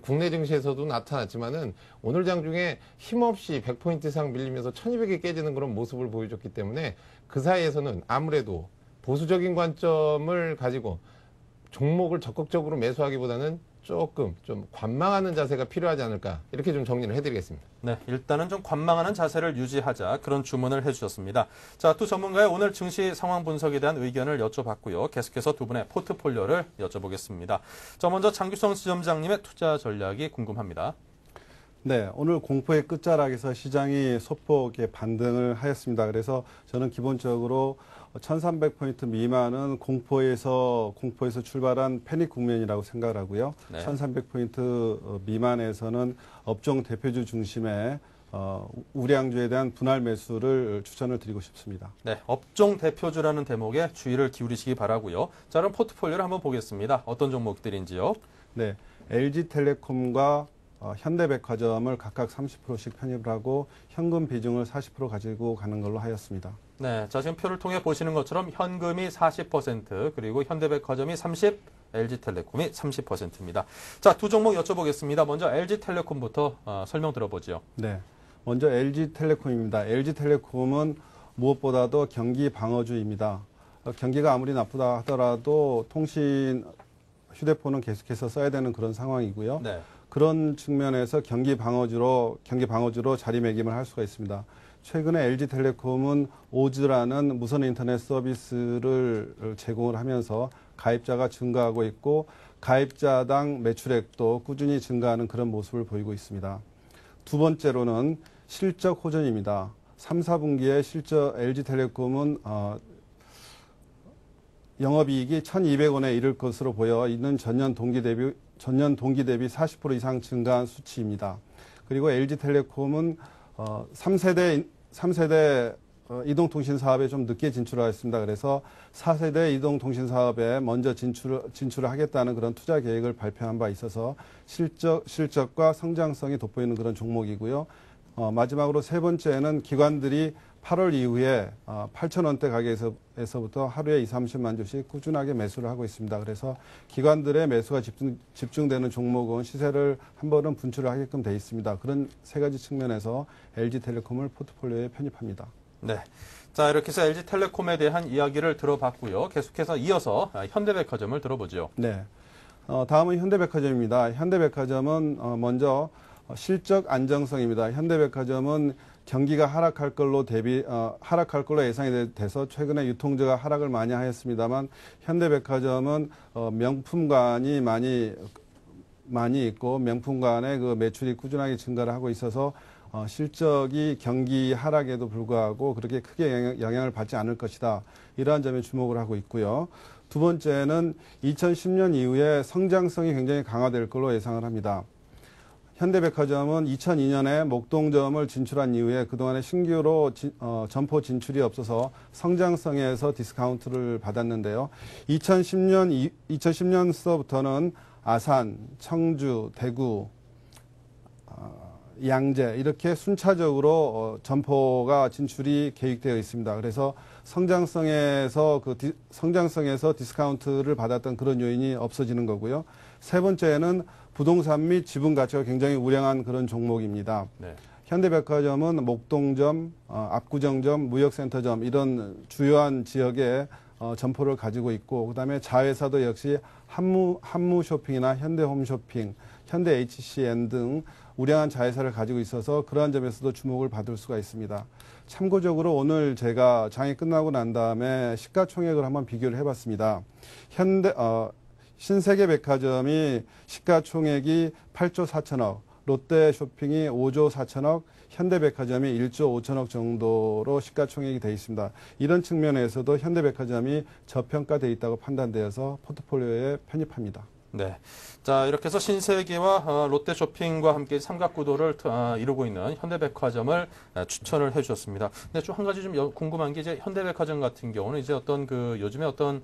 국내 증시에서도 나타났지만은 오늘 장중에 힘없이 100포인트 이상 밀리면서 1200이 깨지는 그런 모습을 보여줬기 때문에 그 사이에서는 아무래도 보수적인 관점을 가지고 종목을 적극적으로 매수하기보다는 조금 좀 관망하는 자세가 필요하지 않을까, 이렇게 좀 정리를 해드리겠습니다. 네, 일단은 좀 관망하는 자세를 유지하자, 그런 주문을 해주셨습니다. 자, 두 전문가의 오늘 증시 상황 분석에 대한 의견을 여쭤봤고요. 계속해서 두 분의 포트폴리오를 여쭤보겠습니다. 자, 먼저 장규성 지점장님의 투자 전략이 궁금합니다. 네, 오늘 공포의 끝자락에서 시장이 소폭 반등을 하였습니다. 그래서 저는 기본적으로 1300포인트 미만은 공포에서 출발한 패닉 국면이라고 생각을 하고요. 네. 1300포인트 미만에서는 업종 대표주 중심의 우량주에 대한 분할 매수를 추천을 드리고 싶습니다. 네, 업종 대표주라는 대목에 주의를 기울이시기 바라고요. 자, 그럼 포트폴리오를 한번 보겠습니다. 어떤 종목들인지요? 네, LG텔레콤과 현대백화점을 각각 30%씩 편입을 하고 현금 비중을 40% 가지고 가는 걸로 하였습니다. 네, 자, 지금 표를 통해 보시는 것처럼 현금이 40%, 그리고 현대백화점이 30%, LG텔레콤이 30%입니다. 자, 두 종목 여쭤보겠습니다. 먼저 LG텔레콤부터 설명 들어보죠. 네, 먼저 LG텔레콤입니다. LG텔레콤은 무엇보다도 경기 방어주입니다. 경기가 아무리 나쁘다 하더라도 휴대폰은 계속해서 써야 되는 그런 상황이고요. 네. 그런 측면에서 경기 방어주로 자리매김을 할 수가 있습니다. 최근에 LG텔레콤은 오즈라는 무선 인터넷 서비스를 제공을 하면서 가입자가 증가하고 있고 가입자당 매출액도 꾸준히 증가하는 그런 모습을 보이고 있습니다. 두 번째로는 실적 호전입니다. 3, 4분기에 LG텔레콤은 영업이익이 1,200원에 이를 것으로 보여 이는 전년 동기 대비 40% 이상 증가한 수치입니다. 그리고 LG텔레콤은 3세대 이동통신 사업에 좀 늦게 진출하였습니다. 그래서 4세대 이동통신 사업에 먼저 진출을 하겠다는 그런 투자 계획을 발표한 바 있어서 실적과 성장성이 돋보이는 그런 종목이고요. 마지막으로 세 번째는 기관들이 8월 이후에 8,000원대 가격에서부터 하루에 20-30만 주씩 꾸준하게 매수를 하고 있습니다. 그래서 기관들의 매수가 집중되는 종목은 시세를 한 번은 분출을 하게끔 돼 있습니다. 그런 세 가지 측면에서 LG텔레콤을 포트폴리오에 편입합니다. 네. 자, 이렇게 해서 LG텔레콤에 대한 이야기를 들어봤고요. 계속해서 이어서 현대백화점을 들어보죠. 네. 다음은 현대백화점입니다. 현대백화점은 먼저 실적 안정성입니다. 현대백화점은 경기가 하락할 걸로 예상이 돼서 최근에 유통주가 하락을 많이 하였습니다만 현대백화점은 명품관이 많이 있고 명품관의 그 매출이 꾸준하게 증가를 하고 있어서 실적이 경기 하락에도 불구하고 그렇게 크게 영향을 받지 않을 것이다. 이러한 점에 주목을 하고 있고요. 두 번째는 2010년 이후에 성장성이 굉장히 강화될 걸로 예상을 합니다. 현대백화점은 2002년에 목동점을 진출한 이후에 그동안에 신규로 점포 진출이 없어서 성장성에서 디스카운트를 받았는데요. 2010년서부터는 아산, 청주, 대구, 양재 이렇게 순차적으로 점포가 진출이 계획되어 있습니다. 그래서 성장성에서 디스카운트를 받았던 그런 요인이 없어지는 거고요. 세 번째는 부동산 및 지분 가치가 굉장히 우량한 그런 종목입니다. 네. 현대백화점은 목동점, 압구정점, 무역센터점 이런 주요한 지역에 점포를 가지고 있고 그다음에 자회사도 역시 한무쇼핑이나 현대홈쇼핑, 현대 HCN 등 우량한 자회사를 가지고 있어서 그러한 점에서도 주목을 받을 수가 있습니다. 참고적으로 오늘 제가 장이 끝나고 난 다음에 시가총액을 한번 비교를 해봤습니다. 신세계백화점이 시가총액이 8조 4천억, 롯데쇼핑이 5조 4천억, 현대백화점이 1조 5천억 정도로 시가총액이 되어 있습니다. 이런 측면에서도 현대백화점이 저평가되어 있다고 판단되어서 포트폴리오에 편입합니다. 네. 자, 이렇게 해서 신세계와 롯데쇼핑과 함께 삼각구도를 이루고 있는 현대백화점을 추천을 해 주셨습니다. 근데 좀 한 가지 좀 궁금한 게 이제 현대백화점 같은 경우는 이제 어떤 요즘에 어떤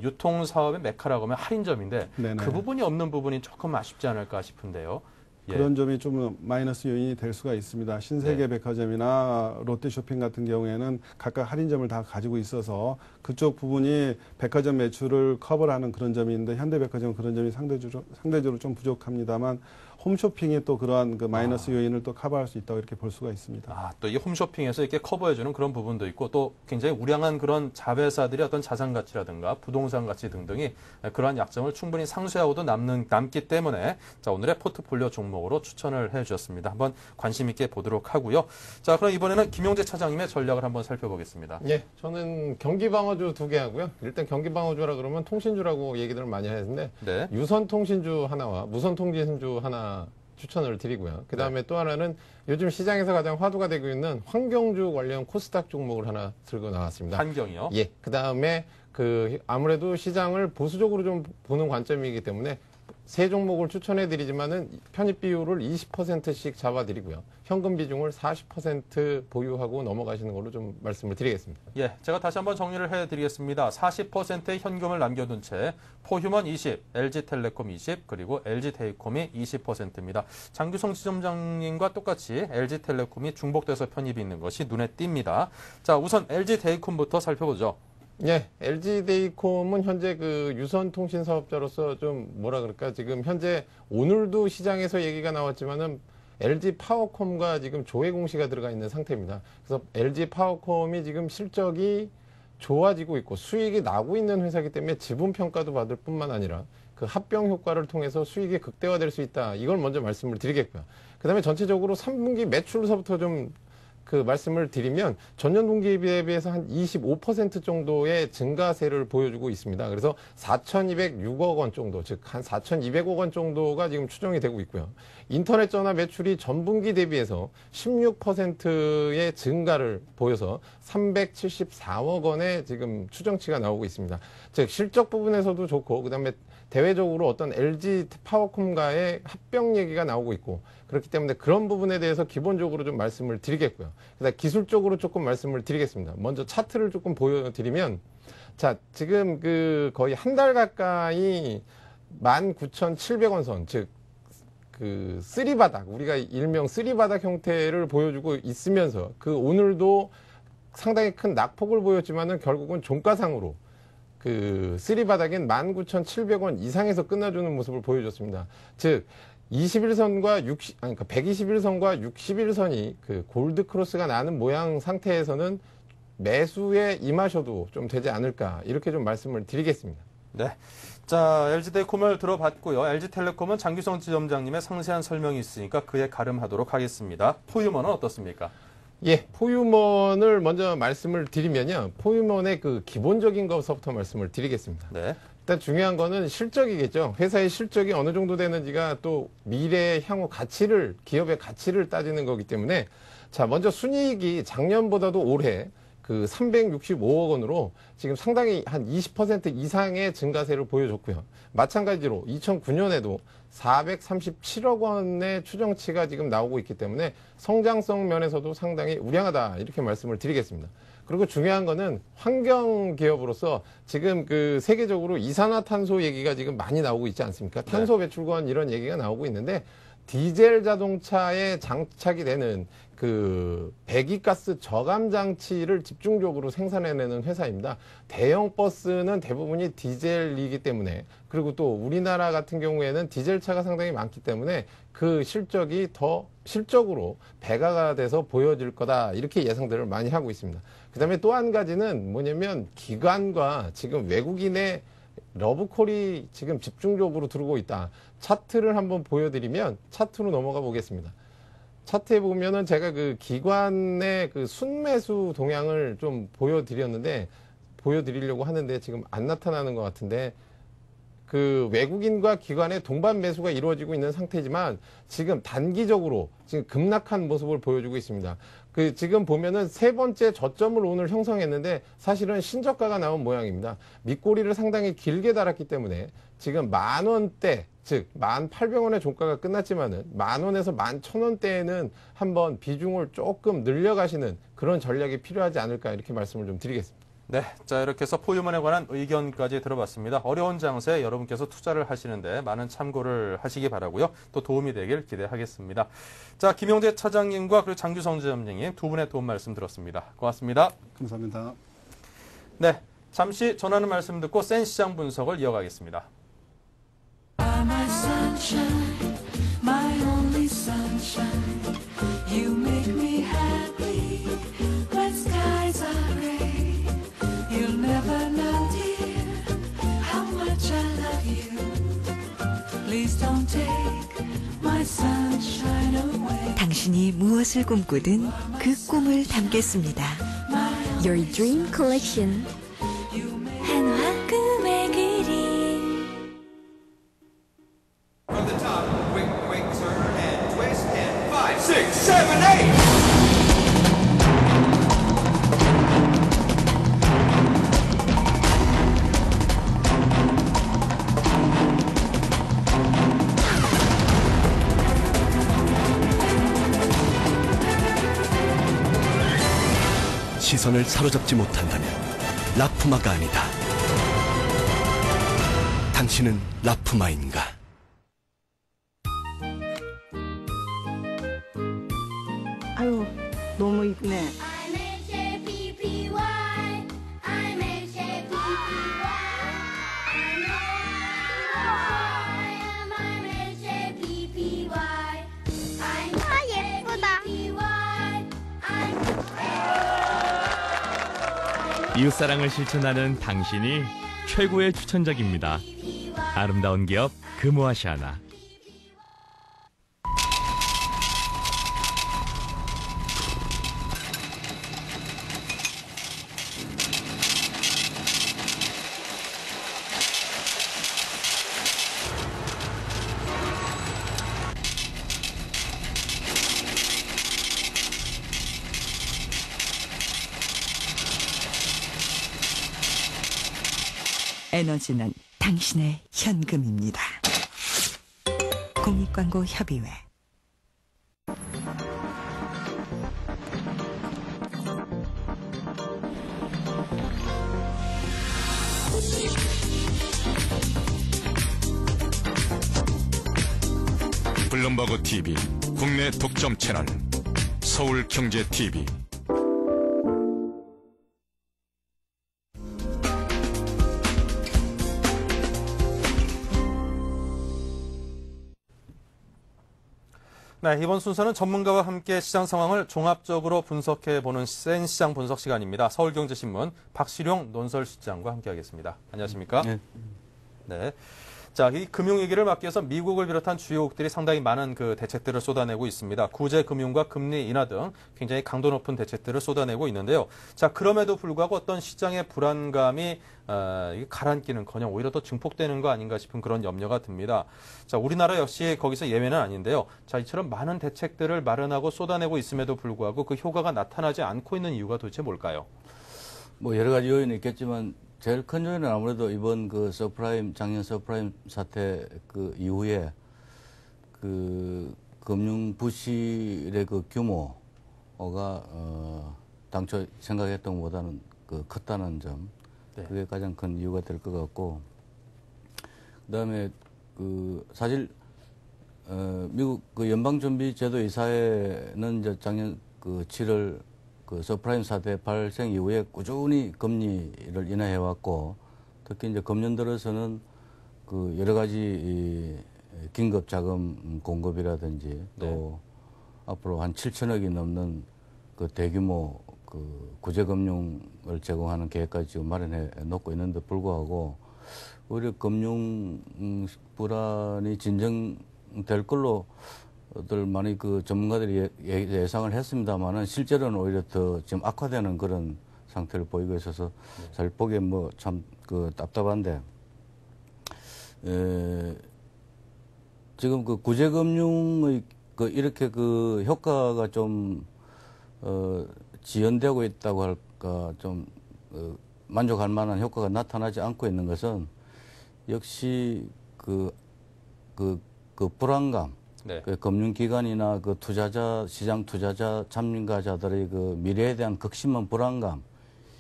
유통 사업의 메카라고 하면 할인점인데 네네. 그 부분이 없는 부분이 조금 아쉽지 않을까 싶은데요. 예. 그런 점이 좀 마이너스 요인이 될 수가 있습니다. 신세계 백화점이나 롯데쇼핑 같은 경우에는 각각 할인점을 다 가지고 있어서 그쪽 부분이 백화점 매출을 커버하는 그런 점이 있는데 현대백화점은 그런 점이 상대적으로 좀 부족합니다만 홈쇼핑이 또 그러한 그 마이너스 요인을 또 커버할 수 있다고 이렇게 볼 수가 있습니다. 또 이 홈쇼핑에서 이렇게 커버해주는 그런 부분도 있고 또 굉장히 우량한 그런 자회사들의 어떤 자산 가치라든가 부동산 가치 등등이 그러한 약점을 충분히 상쇄하고도 남기 때문에 자, 오늘의 포트폴리오 종목으로 추천을 해주셨습니다. 한번 관심 있게 보도록 하고요. 자, 그럼 이번에는 김용재 차장님의 전략을 한번 살펴보겠습니다. 예, 저는 경기방어주 2개 하고요. 일단 경기방어주라 그러면 통신주라고 얘기들을 많이 하는데 네. 유선통신주 하나와 무선통신주 하나 추천을 드리고요. 그 다음에 또 하나는 요즘 시장에서 가장 화두가 되고 있는 환경주 관련 코스닥 종목을 하나 들고 나왔습니다. 환경이요? 예. 그 다음에 아무래도 시장을 보수적으로 좀 보는 관점이기 때문에 세 종목을 추천해 드리지만은 편입 비율을 20%씩 잡아 드리고요. 현금 비중을 40% 보유하고 넘어가시는 걸로 좀 말씀을 드리겠습니다. 예, 제가 다시 한번 정리를 해드리겠습니다. 40%의 현금을 남겨둔 채 포휴먼 20, LG텔레콤 20, 그리고 LG데이콤이 20%입니다. 장규성 지점장님과 똑같이 LG텔레콤이 중복돼서 편입이 있는 것이 눈에 띕니다. 자, 우선 LG데이콤부터 살펴보죠. 예, LG데이콤은 현재 유선통신 사업자로서 좀 지금 현재 오늘도 시장에서 얘기가 나왔지만은 LG파워콤과 지금 조회 공시가 들어가 있는 상태입니다. 그래서 LG파워콤이 지금 실적이 좋아지고 있고 수익이 나고 있는 회사이기 때문에 지분 평가도 받을 뿐만 아니라 그 합병 효과를 통해서 수익이 극대화될 수 있다. 이걸 먼저 말씀을 드리겠고요. 그다음에 전체적으로 3분기 매출서부터 좀 말씀을 드리면 전년 동기에 비해서 한 25% 정도의 증가세를 보여주고 있습니다. 그래서 4,206억 원 정도, 즉 한 4,200억 원 정도가 지금 추정이 되고 있고요. 인터넷 전화 매출이 전분기 대비해서 16%의 증가를 보여서 374억 원의 지금 추정치가 나오고 있습니다. 즉 실적 부분에서도 좋고 그다음에 대외적으로 어떤 LG 파워콤과의 합병 얘기가 나오고 있고 그렇기 때문에 그런 부분에 대해서 기본적으로 좀 말씀을 드리겠고요. 그다음 기술적으로 조금 말씀을 드리겠습니다. 먼저 차트를 조금 보여드리면 자 지금 거의 한 달 가까이 19,700원 선, 즉 쓰리바닥, 우리가 일명 쓰리바닥 형태를 보여주고 있으면서 오늘도 상당히 큰 낙폭을 보였지만은 결국은 종가상으로 쓰리바닥인 19,700원 이상에서 끝나주는 모습을 보여줬습니다. 즉 21선과 121선과 61선이 골드 크로스가 나는 모양 상태에서는 매수에 임하셔도 좀 되지 않을까 이렇게 좀 말씀을 드리겠습니다. 네. 자, LG데이콤을 들어봤고요. LG텔레콤은 장규성 지점장님의 상세한 설명이 있으니까 그에 가름하도록 하겠습니다. 포유먼은 어떻습니까? 예, 포유먼을 먼저 말씀을 드리면요. 포유먼의 기본적인 것부터 말씀을 드리겠습니다. 네. 일단 중요한 거는 실적이겠죠. 회사의 실적이 어느 정도 되는지가 또 미래의 향후 기업의 가치를 따지는 거기 때문에 자, 먼저 순이익이 작년보다도 올해 365억 원으로 지금 상당히 한 20% 이상의 증가세를 보여줬고요. 마찬가지로 2009년에도 437억 원의 추정치가 지금 나오고 있기 때문에 성장성 면에서도 상당히 우량하다 이렇게 말씀을 드리겠습니다. 그리고 중요한 거는 환경 기업으로서 지금 세계적으로 이산화탄소 얘기가 지금 많이 나오고 있지 않습니까? 탄소 배출권 이런 얘기가 나오고 있는데 디젤 자동차에 장착이 되는 배기가스 저감 장치를 집중적으로 생산해내는 회사입니다. 대형 버스는 대부분이 디젤이기 때문에 그리고 또 우리나라 같은 경우에는 디젤차가 상당히 많기 때문에 실적이 더 실적으로 배가가 돼서 보여질 거다 이렇게 예상들을 많이 하고 있습니다. 그 다음에 또 한 가지는 뭐냐면 기관과 지금 외국인의 러브콜이 지금 집중적으로 들어오고 있다. 차트를 한번 보여드리면 차트로 넘어가 보겠습니다. 차트에 보면은 제가 기관의 순매수 동향을 좀 보여드리려고 하는데 지금 안 나타나는 것 같은데 외국인과 기관의 동반 매수가 이루어지고 있는 상태지만 지금 단기적으로 지금 급락한 모습을 보여주고 있습니다. 지금 보면은 세 번째 저점을 오늘 형성했는데 사실은 신저가가 나온 모양입니다. 밑꼬리를 상당히 길게 달았기 때문에 지금 10,000원대, 즉 18,000원의 종가가 끝났지만은 10,000원에서 11,000원대에는 한번 비중을 조금 늘려가시는 그런 전략이 필요하지 않을까 이렇게 말씀을 좀 드리겠습니다. 네, 자 이렇게 해서 포유문에 관한 의견까지 들어봤습니다. 어려운 장세에 여러분께서 투자를 하시는데 많은 참고를 하시기 바라고요. 또 도움이 되길 기대하겠습니다. 자, 김용재 차장님과 그리고 장규성 지점장님 두 분의 도움 말씀 들었습니다. 고맙습니다. 감사합니다. 네, 잠시 전하는 말씀 듣고 센 시장 분석을 이어가겠습니다. My sunshine, my only sunshine. You make me happy when skies are gray. You'll never know, dear, how much I love you. Please don't take my sunshine away. 당신이 무엇을 꿈꾸든 그 꿈을 담겠습니다. Your Dream Collection. 한화 꿈의 그림. From the top, quick, quick, turn and twist and 5, 6, 7, 8. 시선을 사로잡지 못한다면 라프마가 아니다. 당신은 라프마인가? 아유, 너무 이쁘네. 이웃사랑을 실천하는 당신이 최고의 추천작입니다. 아름다운 기업 금호아시아나. 에너지는 당신의 현금입니다. 공익광고협의회. 블룸버그 TV 국내 독점 채널 서울경제TV. 네, 이번 순서는 전문가와 함께 시장 상황을 종합적으로 분석해보는 센 시장 분석 시간입니다. 서울경제신문 박시룡 논설실장과 함께하겠습니다. 안녕하십니까? 네. 네. 자, 이 금융위기를 막기 위해서 미국을 비롯한 주요국들이 상당히 많은 그 대책들을 쏟아내고 있습니다. 구제 금융과 금리 인하 등 굉장히 강도 높은 대책들을 쏟아내고 있는데요. 자, 그럼에도 불구하고 어떤 시장의 불안감이 가라앉기는커녕 오히려 더 증폭되는 거 아닌가 싶은 그런 염려가 듭니다. 자, 우리나라 역시 거기서 예외는 아닌데요. 자, 이처럼 많은 대책들을 마련하고 쏟아내고 있음에도 불구하고 그 효과가 나타나지 않고 있는 이유가 도대체 뭘까요? 뭐 여러 가지 요인이 있겠지만 제일 큰 요인은 아무래도 이번 그 작년 서프라임 사태 그 이후에 그 금융 부실의 그 규모가 당초 생각했던 것보다는 그 컸다는 점, 네. 그게 가장 큰 이유가 될 것 같고, 그다음에 그 사실 미국 그 연방준비제도 이사회는 이제 작년 그 7월 그 서프라임 사태 발생 이후에 꾸준히 금리를 인하해왔고, 특히 이제 금년 들어서는 그 여러 가지 이 긴급 자금 공급이라든지 또 네. 앞으로 한 7천억이 넘는 그 대규모 그 구제금융을 제공하는 계획까지 지금 마련해 놓고 있는데 불구하고 오히려 금융 불안이 진정될 걸로 들 많이 그 전문가들이 예상을 했습니다만은 실제로는 오히려 더 지금 악화되는 그런 상태를 보이고 있어서 사실 보기에 뭐 참 그 답답한데, 지금 그 구제금융의 그 이렇게 그 효과가 좀 지연되고 있다고 할까 좀 만족할 만한 효과가 나타나지 않고 있는 것은 역시 그 불안감, 네. 그 금융기관이나 그 시장 투자자 참가자들의 그 미래에 대한 극심한 불안감,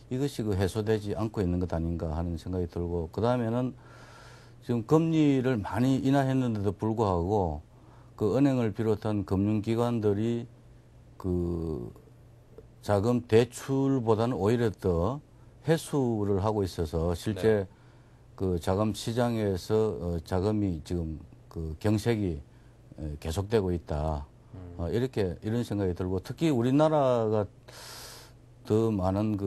이것이 그 해소되지 않고 있는 것 아닌가 하는 생각이 들고, 그 다음에는 지금 금리를 많이 인하했는데도 불구하고 그 은행을 비롯한 금융기관들이 그 자금 대출보다는 오히려 더 회수를 하고 있어서 실제 네. 그 자금 시장에서 자금이 지금 그 경색이 계속되고 있다. 이런 생각이 들고, 특히 우리나라가 더 많은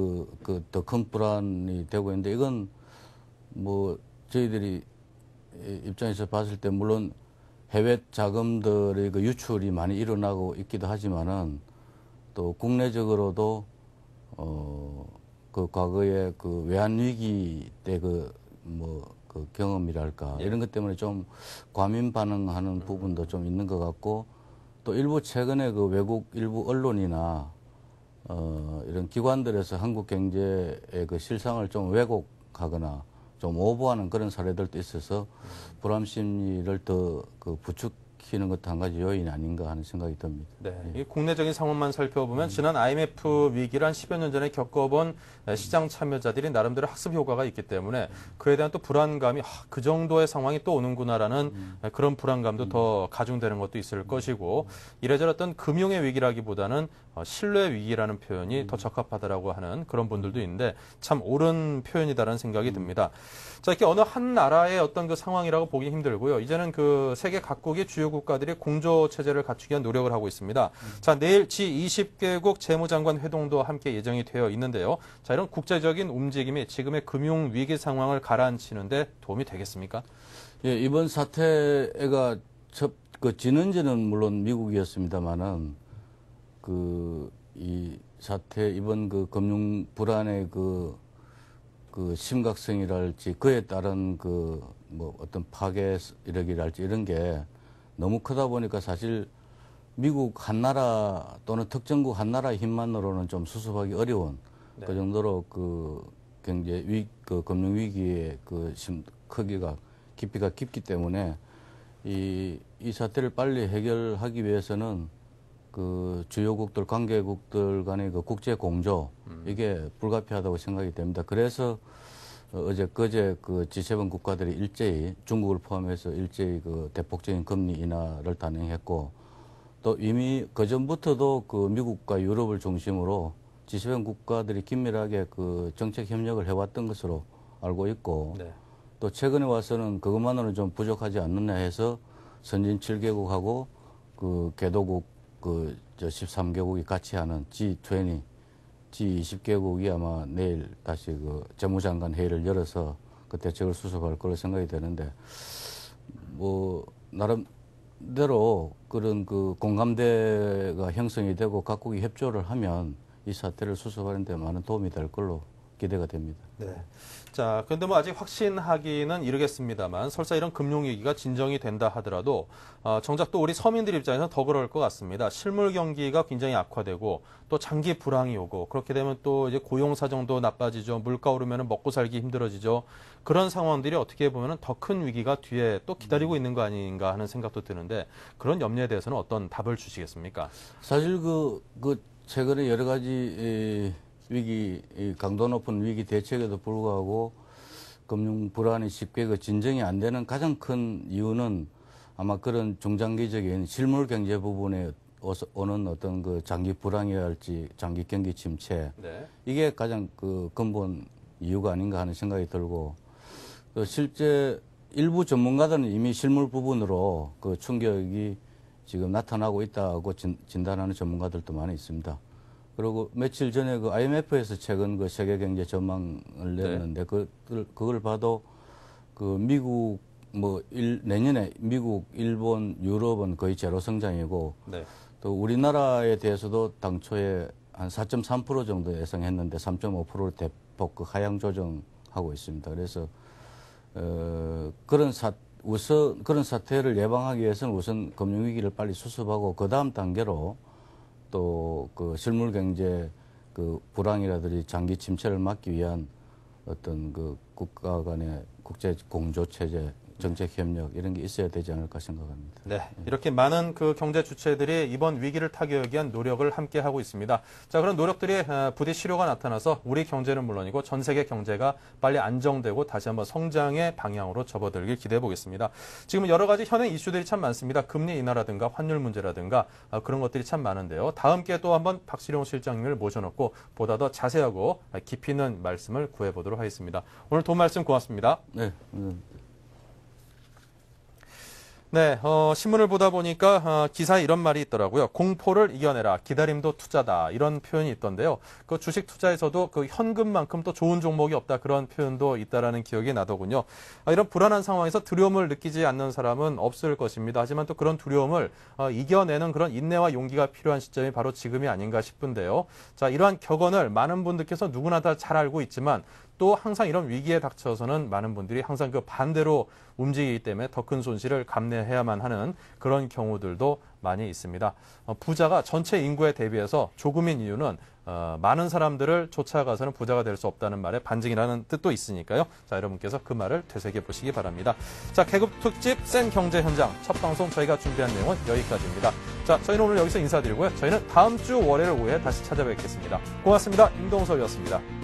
더 큰 불안이 되고 있는데, 이건 뭐 저희들이 입장에서 봤을 때 물론 해외 자금들의 그 유출이 많이 일어나고 있기도 하지만은 또 국내적으로도 그 과거에 그 외환 위기 때 그 경험이랄까 이런 것 때문에 좀 과민 반응하는 부분도 좀 있는 것 같고, 또 일부 최근에 그 외국 일부 언론이나 이런 기관들에서 한국 경제의 그 실상을 좀 왜곡하거나 좀 오버하는 그런 사례들도 있어서 불안 심리를 더 그 부추기는 것도 한 가지 요인이 아닌가 하는 생각이 듭니다. 네, 이 국내적인 상황만 살펴보면 지난 IMF 위기를 한 10여 년 전에 겪어본 시장 참여자들이 나름대로 학습 효과가 있기 때문에 그에 대한 또 불안감이 그 정도의 상황이 또 오는구나라는 그런 불안감도 더 가중되는 것도 있을 것이고, 이래저래 어떤 금융의 위기라기보다는 신뢰 위기라는 표현이 더 적합하다라고 하는 그런 분들도 있는데 참 옳은 표현이다라는 생각이 듭니다. 자, 이렇게 어느 한 나라의 어떤 그 상황이라고 보기 힘들고요. 이제는 그 세계 각국의 주요 국가들이 공조 체제를 갖추기 위한 노력을 하고 있습니다. 자, 내일 G20개국 재무장관 회동도 함께 예정이 되어 있는데요. 자, 이런 국제적인 움직임이 지금의 금융 위기 상황을 가라앉히는데 도움이 되겠습니까? 예, 이번 사태가 진원지는 물론 미국이었습니다만은 이 사태 이번 그 금융 불안의 그 심각성이랄지 그에 따른 뭐 어떤 파괴 이력이랄지 이런 게 너무 크다 보니까 사실 미국 한 나라 또는 특정국 한 나라의 힘만으로는 좀 수습하기 어려운 네. 그 정도로 금융 위기의 깊이가 깊기 때문에 이 사태를 빨리 해결하기 위해서는 그 주요국들, 관계국들 간의 그 국제 공조, 이게 불가피하다고 생각이 됩니다. 그래서 그제 그 G7 국가들이 일제히, 중국을 포함해서 일제히 그 대폭적인 금리 인하를 단행했고, 또 이미 그전부터도 그 미국과 유럽을 중심으로 G7 국가들이 긴밀하게 그 정책 협력을 해왔던 것으로 알고 있고, 네. 또 최근에 와서는 그것만으로는 좀 부족하지 않느냐 해서 선진 7개국하고 그 개도국 13개국이 같이 하는 G20, G20개국이 아마 내일 다시 그 재무장관 회의를 열어서 그 대책을 수습할 걸로 생각이 되는데, 뭐, 나름대로 그런 그 공감대가 형성이 되고 각국이 협조를 하면 이 사태를 수습하는 데 많은 도움이 될 걸로 기대가 됩니다. 네. 자, 그런데 뭐 아직 확신하기는 이르겠습니다만 설사 이런 금융위기가 진정이 된다 하더라도 정작 또 우리 서민들 입장에서는 더 그럴 것 같습니다. 실물 경기가 굉장히 악화되고 또 장기 불황이 오고 그렇게 되면 또 이제 고용 사정도 나빠지죠. 물가 오르면 먹고 살기 힘들어지죠. 그런 상황들이 어떻게 보면 더 큰 위기가 뒤에 또 기다리고 있는 거 아닌가 하는 생각도 드는데 그런 염려에 대해서는 어떤 답을 주시겠습니까? 사실 최근에 여러 가지 위기, 강도 높은 위기 대책에도 불구하고 금융 불안이 쉽게 진정이 안 되는 가장 큰 이유는 아마 그런 중장기적인 실물 경제 부분에 오는 어떤 그 장기 불황이랄지 장기 경기 침체, 네. 이게 가장 그 근본 이유가 아닌가 하는 생각이 들고, 실제 일부 전문가들은 이미 실물 부분으로 그 충격이 지금 나타나고 있다고 진단하는 전문가들도 많이 있습니다. 그리고 며칠 전에 그 IMF에서 최근 그 세계 경제 전망을 냈는데, 네. 그걸 봐도 그 미국 내년에 미국, 일본, 유럽은 거의 제로 성장이고, 네. 또 우리나라에 대해서도 당초에 한 4.3% 정도 예상했는데 3.5%로 대폭 하향 조정하고 있습니다. 그래서 그런 사태를 예방하기 위해서는 우선 금융위기를 빨리 수습하고 그 다음 단계로 또 그 실물 경제 그 불황이라든지 장기 침체를 막기 위한 어떤 그 국가 간의 국제 공조 체제, 정책 협력 이런 게 있어야 되지 않을까 생각합니다. 네, 이렇게 많은 그 경제 주체들이 이번 위기를 타개하기 위한 노력을 함께 하고 있습니다. 자, 그런 노력들이 부디 실효가 나타나서 우리 경제는 물론이고 전 세계 경제가 빨리 안정되고 다시 한번 성장의 방향으로 접어들길 기대해 보겠습니다. 지금 여러 가지 현행 이슈들이 참 많습니다. 금리 인하라든가 환율 문제라든가 그런 것들이 참 많은데요. 다음 기회에 또 한번 박시룡 실장님을 모셔놓고 보다 더 자세하고 깊이 있는 말씀을 구해보도록 하겠습니다. 오늘 도움 말씀 고맙습니다. 네. 네, 신문을 보다 보니까 기사에 이런 말이 있더라고요. 공포를 이겨내라, 기다림도 투자다, 이런 표현이 있던데요. 그 주식 투자에서도 그 현금만큼 또 좋은 종목이 없다, 그런 표현도 있다라는 기억이 나더군요. 이런 불안한 상황에서 두려움을 느끼지 않는 사람은 없을 것입니다. 하지만 또 그런 두려움을 이겨내는 그런 인내와 용기가 필요한 시점이 바로 지금이 아닌가 싶은데요. 자, 이러한 격언을 많은 분들께서 누구나 다 잘 알고 있지만 또 항상 이런 위기에 닥쳐서는 많은 분들이 항상 그 반대로 움직이기 때문에 더 큰 손실을 감내해야만 하는 그런 경우들도 많이 있습니다. 부자가 전체 인구에 대비해서 조금인 이유는 많은 사람들을 쫓아가서는 부자가 될 수 없다는 말의 반증이라는 뜻도 있으니까요. 자, 여러분께서 그 말을 되새겨 보시기 바랍니다. 자, 계급 특집 센 경제 현장 첫 방송 저희가 준비한 내용은 여기까지입니다. 자, 저희는 오늘 여기서 인사드리고요. 저희는 다음 주 월요일 오후에 다시 찾아뵙겠습니다. 고맙습니다. 임동석이었습니다.